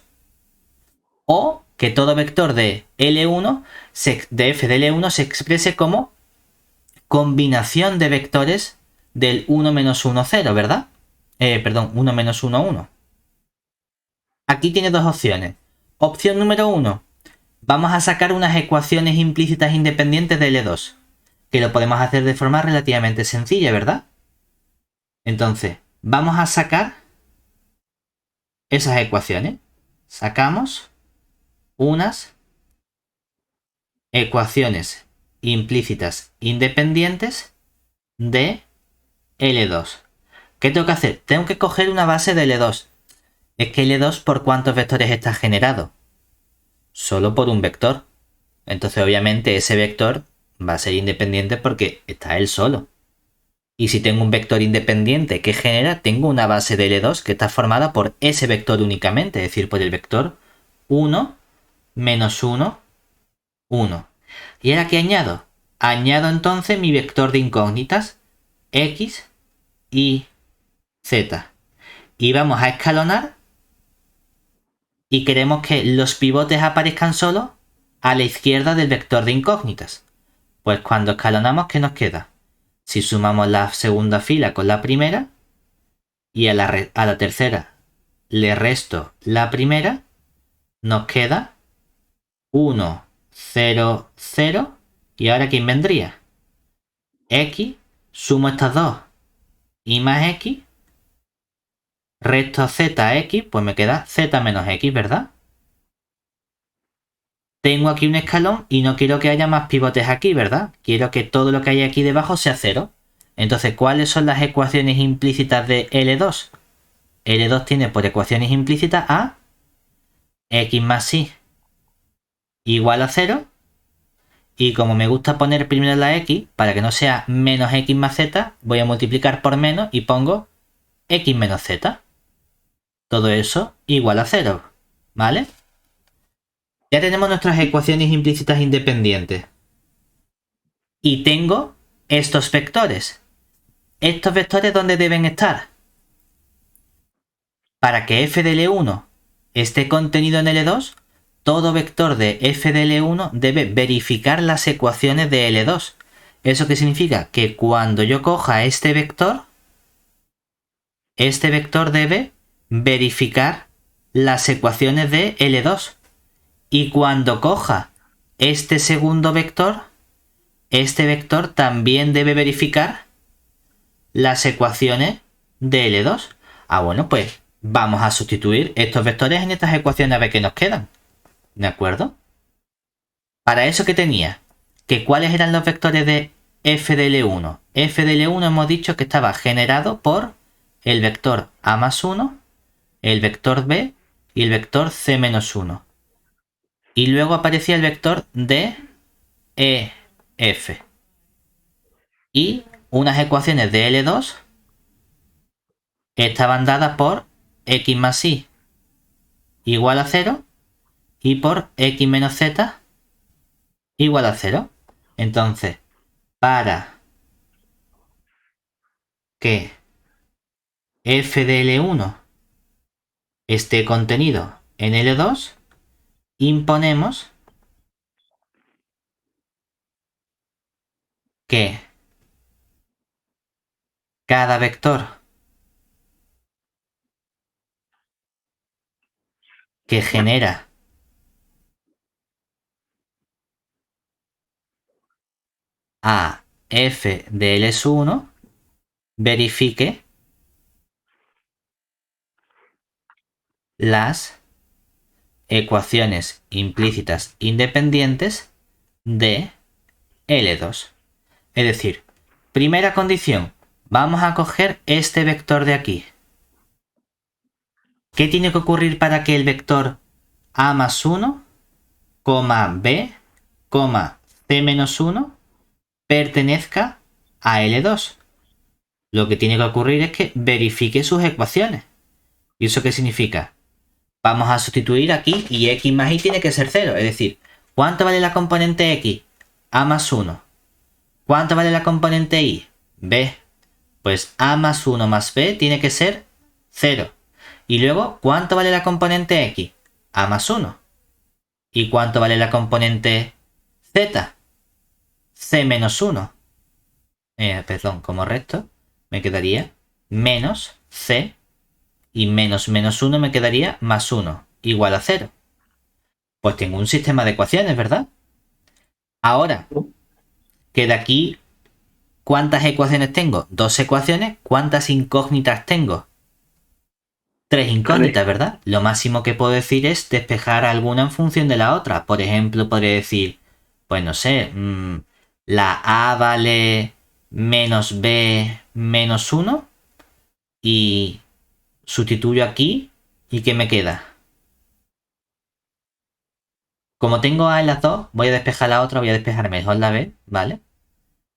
O que todo vector de L1, de f de L1 se exprese como combinación de vectores del 1 menos 1, 0, ¿verdad? Perdón, 1 menos 1, 1. Aquí tiene dos opciones. Opción número 1. Vamos a sacar unas ecuaciones implícitas independientes de L2. Que lo podemos hacer de forma relativamente sencilla, ¿verdad? Entonces, vamos a sacar esas ecuaciones. Sacamos unas ecuaciones implícitas independientes de L2. ¿Qué tengo que hacer? Tengo que coger una base de L2. Es que L2 ¿por cuántos vectores está generado? Solo por un vector. Entonces obviamente ese vector va a ser independiente porque está él solo. Y si tengo un vector independiente que genera, tengo una base de L2 que está formada por ese vector únicamente, es decir, por el vector 1, menos 1, 1. ¿Y ahora qué añado? Añado entonces mi vector de incógnitas X y Z. Y vamos a escalonar y queremos que los pivotes aparezcan solo a la izquierda del vector de incógnitas. Pues cuando escalonamos, ¿qué nos queda? Si sumamos la segunda fila con la primera y a la tercera le resto la primera, nos queda 1, 0, 0. ¿Y ahora quién vendría? X, sumo estas dos y más X, Resto z a x, pues me queda z menos x, ¿verdad? Tengo aquí un escalón y no quiero que haya más pivotes aquí, ¿verdad? Quiero que todo lo que hay aquí debajo sea 0. Entonces, ¿cuáles son las ecuaciones implícitas de L2? L2 tiene por ecuaciones implícitas a x más y igual a 0. Y como me gusta poner primero la x, para que no sea menos x más z, voy a multiplicar por menos y pongo x menos z. Todo eso igual a 0, ¿vale? Ya tenemos nuestras ecuaciones implícitas independientes. Y tengo estos vectores. ¿Estos vectores dónde deben estar? Para que f de L1 esté contenido en L2, todo vector de f de L1 debe verificar las ecuaciones de L2. ¿Eso qué significa? Que cuando yo coja este vector debe verificar las ecuaciones de L2. Y cuando coja este segundo vector, este vector también debe verificar las ecuaciones de L2. Ah, bueno, pues vamos a sustituir estos vectores en estas ecuaciones a ver qué nos quedan. ¿De acuerdo? Para eso que tenía, que cuáles eran los vectores de f de L1. F de L1 hemos dicho que estaba generado por el vector a más 1, el vector b y el vector c menos 1. Y luego aparecía el vector d, e, f. Y unas ecuaciones de L2 estaban dadas por x más y igual a 0 y por x menos z igual a 0. Entonces, para que f de L1 esté contenido en L2, imponemos que cada vector que genera a f de L1 verifique las ecuaciones implícitas independientes de L2. Es decir, primera condición, vamos a coger este vector de aquí. ¿Qué tiene que ocurrir para que el vector a más 1, b, c menos 1 pertenezca a L2? Lo que tiene que ocurrir es que verifique sus ecuaciones. ¿Y eso qué significa? Vamos a sustituir aquí y x más y tiene que ser 0. Es decir, ¿cuánto vale la componente x? A más 1. ¿Cuánto vale la componente y? B. Pues a más 1 más b tiene que ser 0. Y luego, ¿cuánto vale la componente x? A más 1. ¿Y cuánto vale la componente z? C menos 1. Perdón, como resto me quedaría menos c y menos 1 me quedaría más 1 igual a 0. Pues tengo un sistema de ecuaciones, ¿verdad? Ahora, que de aquí, ¿cuántas ecuaciones tengo? 2 ecuaciones. ¿Cuántas incógnitas tengo? 3 incógnitas, ¿verdad? Lo máximo que puedo decir es despejar alguna en función de la otra. Por ejemplo, podría decir, pues no sé, la a vale menos b menos 1 y sustituyo aquí y ¿qué me queda? Como tengo a en las dos, voy a despejar la otra, voy a despejar mejor la b, ¿vale?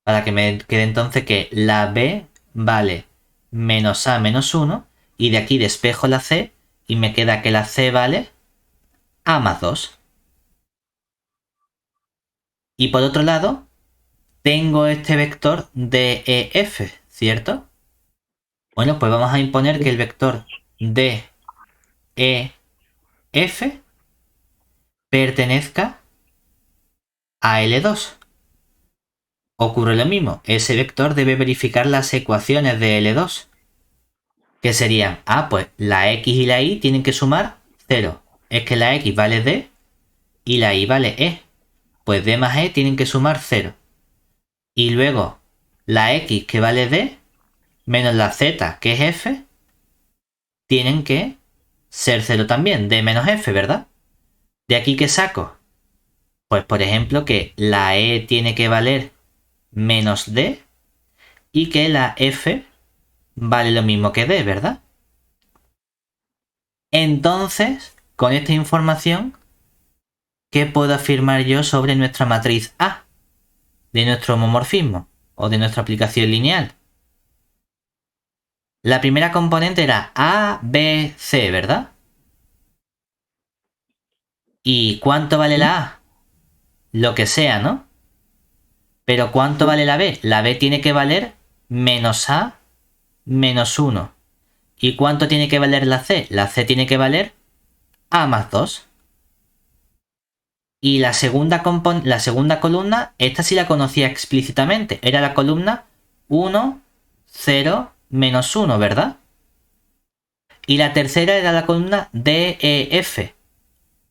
Para que me quede entonces que la b vale menos a menos 1 y de aquí despejo la c y me queda que la c vale a más 2. Y por otro lado, tengo este vector DEF, ¿cierto? Bueno, pues vamos a imponer que el vector DEF pertenezca a L2. Ocurre lo mismo, ese vector debe verificar las ecuaciones de L2, que serían, pues la x y la y tienen que sumar 0. Es que la x vale d y la y vale e. Pues d más e tienen que sumar 0. Y luego la x que vale d menos la z que es f tienen que ser 0 también, D menos F, ¿verdad? ¿De aquí qué saco? Pues por ejemplo que la E tiene que valer menos D y que la F vale lo mismo que D, ¿verdad? Entonces, con esta información, ¿qué puedo afirmar yo sobre nuestra matriz A de nuestro homomorfismo o de nuestra aplicación lineal? La primera componente era A, B, C, ¿verdad? ¿Y cuánto vale la A? Lo que sea, ¿no? Pero ¿cuánto vale la B? La B tiene que valer menos A menos 1. ¿Y cuánto tiene que valer la C? La C tiene que valer A más 2. Y la segunda columna, esta sí la conocía explícitamente. Era la columna 1, 0, menos 1, ¿verdad? Y la tercera era la columna D, E, F.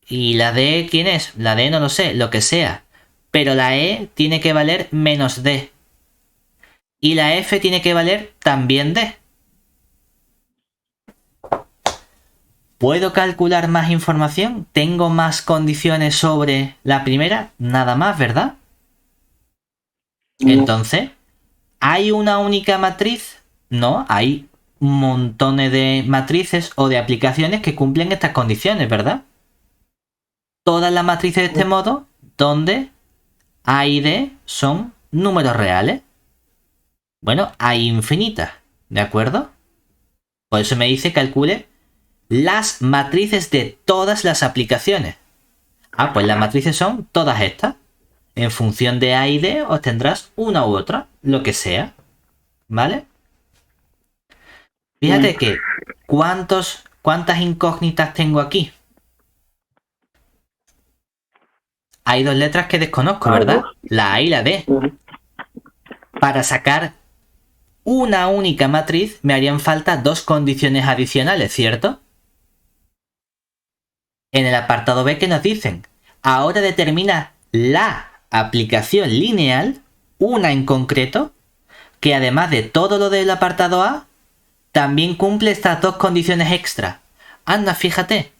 ¿Y la D quién es? La D no lo sé, lo que sea. Pero la E tiene que valer menos D. Y la F tiene que valer también D. ¿Puedo calcular más información? ¿Tengo más condiciones sobre la primera? Nada más, ¿verdad? No. Entonces, ¿hay una única matriz? No, hay montones de matrices o de aplicaciones que cumplen estas condiciones, ¿verdad? Todas las matrices de este modo, donde A y D son números reales. Bueno, hay infinitas, ¿de acuerdo? Por eso me dice calcule las matrices de todas las aplicaciones. Ah, pues las matrices son todas estas. En función de A y D obtendrás una u otra, lo que sea. ¿Vale? Fíjate que ¿cuántas incógnitas tengo aquí? Hay dos letras que desconozco, ¿verdad? La A y la D. Para sacar una única matriz me harían falta dos condiciones adicionales, ¿cierto? En el apartado B, ¿qué nos dicen? Ahora determina la aplicación lineal, una en concreto, que además de todo lo del apartado A, también cumple estas dos condiciones extra. Anda, fíjate,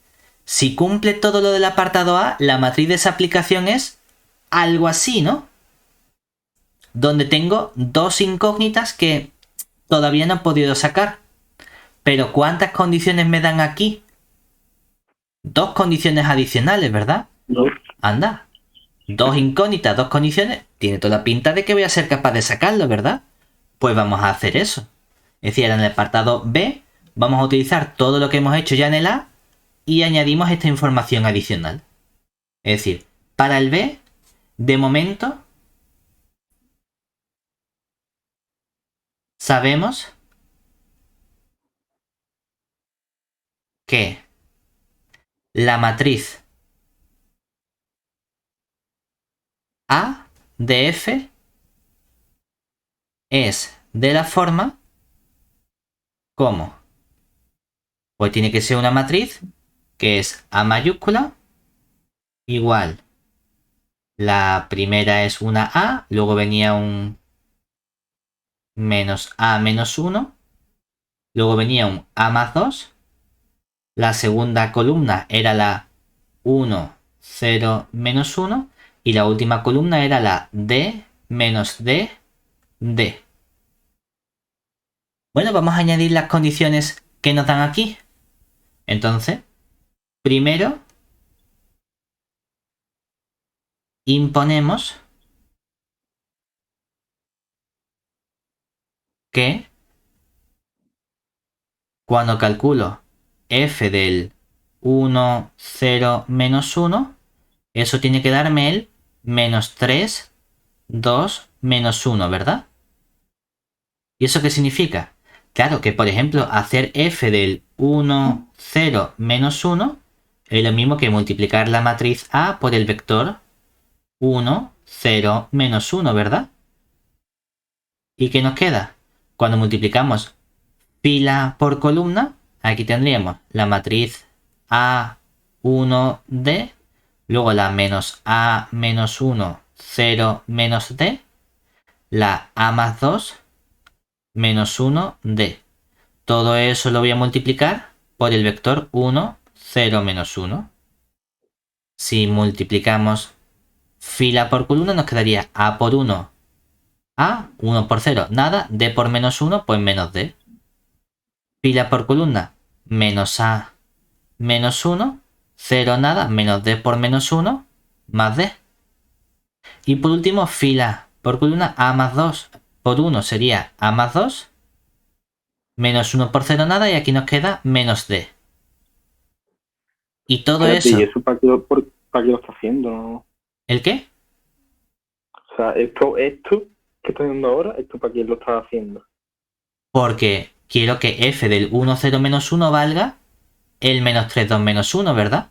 si cumple todo lo del apartado A, la matriz de esa aplicación es algo así, ¿no? Donde tengo dos incógnitas que todavía no he podido sacar. Pero ¿cuántas condiciones me dan aquí? Dos condiciones adicionales, ¿verdad? No. Anda. Dos incógnitas, dos condiciones. Tiene toda la pinta de que voy a ser capaz de sacarlo, ¿verdad? Pues vamos a hacer eso. Es decir, en el apartado B vamos a utilizar todo lo que hemos hecho ya en el A y añadimos esta información adicional. Es decir, para el B, de momento, sabemos que la matriz A de F es de la forma como, pues tiene que ser una matriz que es A mayúscula igual, la primera es una A, luego venía un menos A menos 1, luego venía un A más 2, la segunda columna era la 1, 0, menos 1 y la última columna era la D menos D, D. Bueno, vamos a añadir las condiciones que nos dan aquí. Entonces, primero imponemos que cuando calculo f del 1, 0, menos 1, eso tiene que darme el menos 3, 2, menos 1, ¿verdad? ¿Y eso qué significa? Claro que, por ejemplo, hacer f del 1, 0, menos 1 es lo mismo que multiplicar la matriz A por el vector 1, 0, menos 1, ¿verdad? ¿Y qué nos queda? Cuando multiplicamos fila por columna, aquí tendríamos la matriz A1D, luego la menos A menos 1, 0, menos D, la A más 2, menos 1D. Todo eso lo voy a multiplicar por el vector 1, 0, menos 1. Si multiplicamos fila por columna nos quedaría A por 1, A, 1 por 0, nada, D por menos 1, pues menos D. Fila por columna, menos A, menos 1, 0, nada, menos D por menos 1, más D. Y por último, fila por columna, A más 2 por 1 sería A más 2, menos 1 por 0, nada, y aquí nos queda menos D. Y todo Espérate, ¿y eso... eso para qué lo está haciendo? ¿No? ¿El qué? O sea, esto que estoy haciendo ahora, ¿esto para quién lo está haciendo? Porque quiero que f del 1, 0, menos 1 valga el menos 3, 2, menos 1, ¿verdad?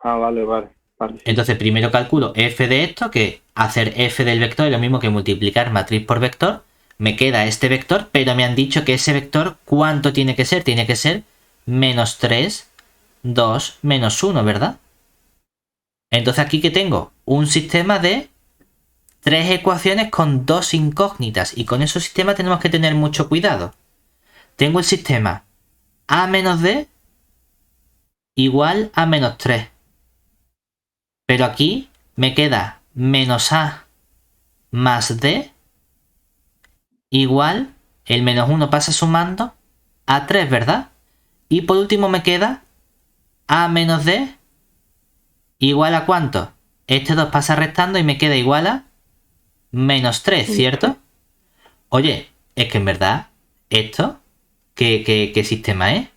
Ah, vale, vale, vale, sí. Entonces primero calculo f de esto, que hacer f del vector es lo mismo que multiplicar matriz por vector. Me queda este vector, pero me han dicho que ese vector, ¿cuánto tiene que ser? Tiene que ser menos 3, 2, menos 1, ¿verdad? Entonces aquí que tengo un sistema de tres ecuaciones con dos incógnitas, y con esos sistemas tenemos que tener mucho cuidado. Tengo el sistema a menos d igual a menos 3. Pero aquí me queda menos a más d igual, el menos 1 pasa sumando a 3, ¿verdad? Y por último me queda a menos d igual a ¿cuánto? Este 2 pasa restando y me queda igual a menos 3, ¿cierto? Oye, es que en verdad, ¿esto qué sistema es?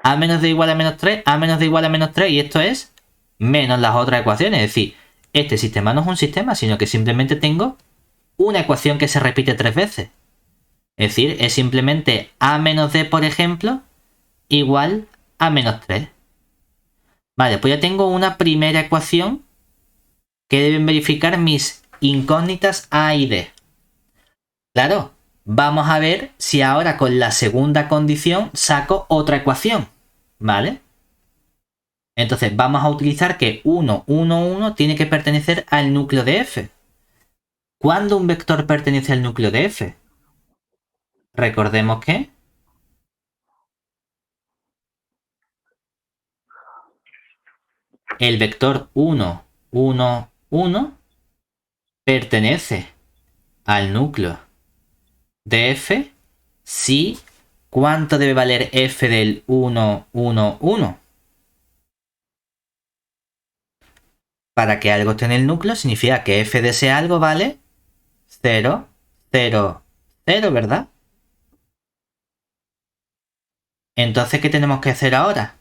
A menos d igual a menos 3, a menos d igual a menos 3, y esto es menos las otras ecuaciones. Es decir, este sistema no es un sistema, sino que simplemente tengo una ecuación que se repite 3 veces. Es decir, es simplemente a menos d, por ejemplo, igual a menos 3. Vale, pues ya tengo una primera ecuación que deben verificar mis incógnitas a y d. Claro, vamos a ver si ahora con la segunda condición saco otra ecuación, ¿vale? Entonces vamos a utilizar que 1, 1, 1 tiene que pertenecer al núcleo de f. ¿Cuándo un vector pertenece al núcleo de f? Recordemos que el vector 1, 1, 1 pertenece al núcleo de f si... ¿Cuánto debe valer f del 1, 1, 1? Para que algo esté en el núcleo significa que f de ese algo vale 0, 0, 0, ¿verdad? Entonces, ¿qué tenemos que hacer ahora?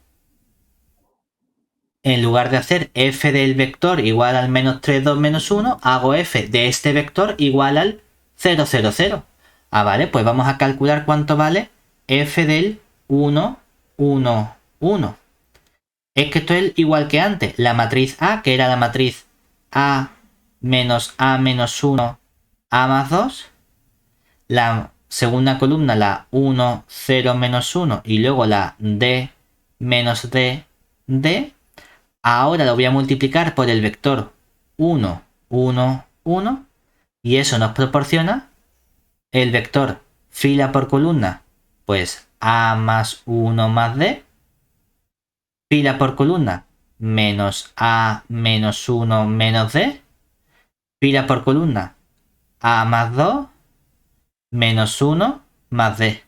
En lugar de hacer f del vector igual al menos 3, 2, menos 1, hago f de este vector igual al 0, 0, 0. Ah, vale, pues vamos a calcular cuánto vale f del 1, 1, 1. Es que esto es igual que antes. La matriz A, que era la matriz A menos 1, A más 2. La segunda columna, la 1, 0, menos 1. Y luego la D menos D, D. Ahora lo voy a multiplicar por el vector 1, 1, 1. Y eso nos proporciona el vector fila por columna. Pues A más 1 más D. Fila por columna, menos A menos 1 menos D. Fila por columna, A más 2 menos 1 más D.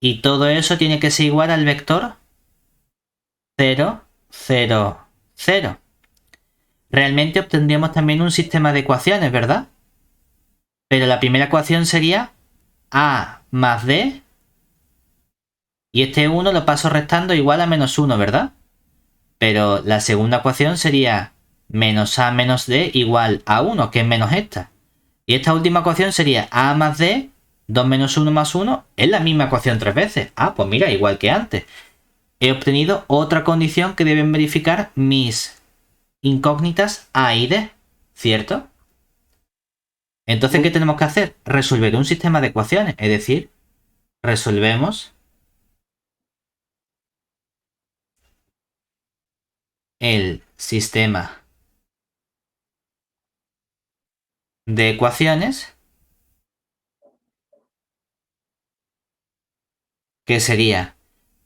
Y todo eso tiene que ser igual al vector 0, 0, 0. Realmente obtendríamos también un sistema de ecuaciones, ¿verdad? Pero la primera ecuación sería A más D. Y este 1 lo paso restando igual a menos 1, ¿verdad? Pero la segunda ecuación sería menos A menos D igual a 1, que es menos esta. Y esta última ecuación sería A más D, 2 menos 1 más 1, es la misma ecuación tres veces. Ah, pues mira, igual que antes. He obtenido otra condición que deben verificar mis incógnitas A y D, ¿cierto? Entonces, ¿qué tenemos que hacer? Resolver un sistema de ecuaciones, es decir, resolvemos el sistema de ecuaciones que sería,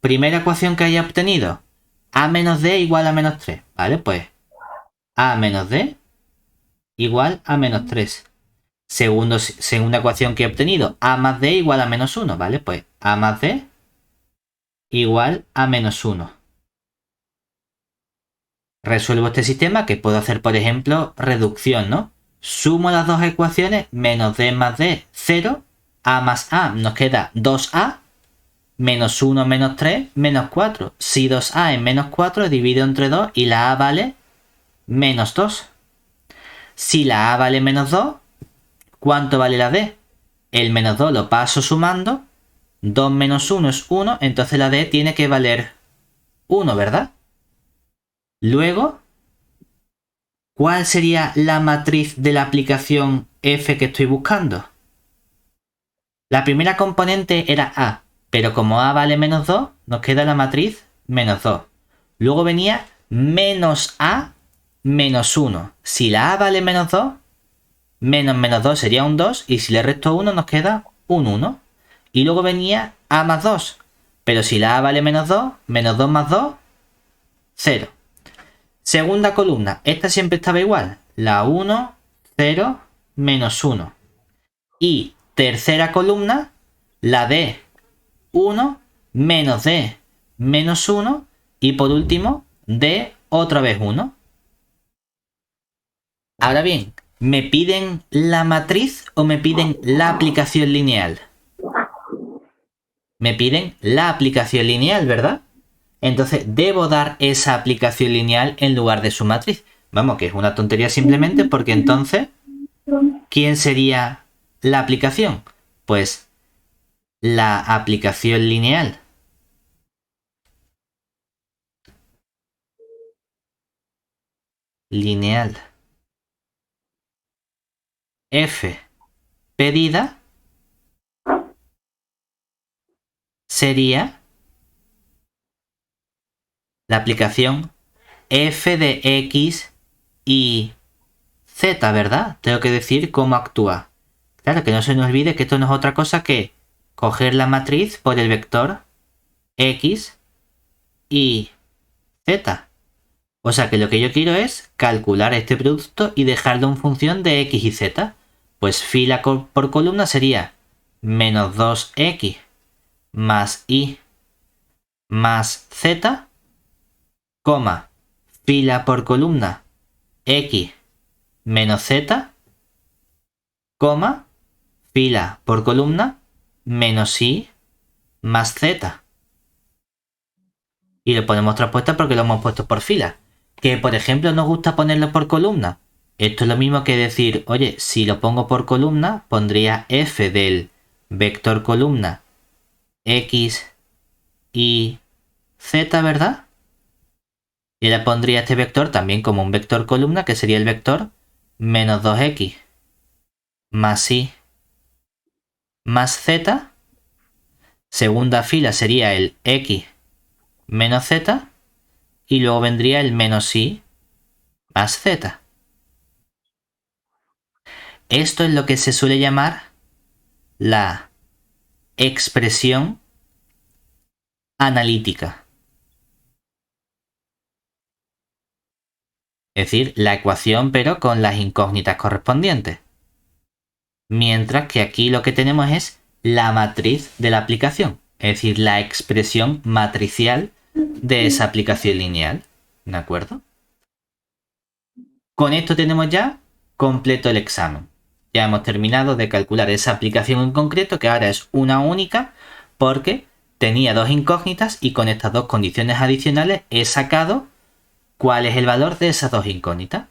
primera ecuación que haya obtenido, a menos d igual a menos 3, ¿vale? Pues a menos d igual a menos 3. Segunda ecuación que he obtenido, a más d igual a menos 1, ¿vale? Pues a más d igual a menos 1. Resuelvo este sistema que puedo hacer, por ejemplo, reducción, ¿no? Sumo las dos ecuaciones, menos d más d, 0, a más a, nos queda 2a, menos 1 menos 3, menos 4. Si 2a es menos 4, divido entre 2 y la a vale menos 2. Si la a vale menos 2, ¿cuánto vale la d? El menos 2 lo paso sumando, 2 menos 1 es 1, entonces la d tiene que valer 1, ¿verdad? Luego, ¿cuál sería la matriz de la aplicación f que estoy buscando? La primera componente era a, pero como a vale menos 2, nos queda la matriz menos 2. Luego venía menos a menos 1. Si la a vale menos 2, menos 2 sería un 2, y si le resto 1 nos queda un 1. Y luego venía a más 2, pero si la a vale menos 2, menos 2 más 2, 0. Segunda columna, esta siempre estaba igual, la 1, 0, menos 1. Y tercera columna, la d, 1, menos d, menos 1. Y por último, d otra vez 1. Ahora bien, ¿me piden la matriz o me piden la aplicación lineal? Me piden la aplicación lineal, ¿verdad? Entonces debo dar esa aplicación lineal en lugar de su matriz. Vamos, que es una tontería simplemente porque entonces, ¿quién sería la aplicación? Pues la aplicación lineal. Lineal. F pedida sería la aplicación f de x y z, ¿verdad? Tengo que decir cómo actúa. Claro, que no se nos olvide que esto no es otra cosa que coger la matriz por el vector x y z. O sea que lo que yo quiero es calcular este producto y dejarlo en función de x y z. Pues fila por columna sería menos 2x más y más z, coma, fila por columna x menos z, coma, fila por columna menos y más z. Y lo ponemos traspuesta porque lo hemos puesto por fila. Que por ejemplo nos gusta ponerlo por columna. Esto es lo mismo que decir, oye, si lo pongo por columna, pondría f del vector columna x y z, ¿verdad? Y ahora pondría este vector también como un vector columna, que sería el vector menos 2x más y más z. Segunda fila sería el x menos z. Y luego vendría el menos y más z. Esto es lo que se suele llamar la expresión analítica. Es decir, la ecuación pero con las incógnitas correspondientes. Mientras que aquí lo que tenemos es la matriz de la aplicación. Es decir, la expresión matricial de esa aplicación lineal. ¿De acuerdo? Con esto tenemos ya completo el examen. Ya hemos terminado de calcular esa aplicación en concreto, que ahora es una única, porque tenía dos incógnitas y con estas dos condiciones adicionales he sacado cuál es el valor de esas dos incógnitas.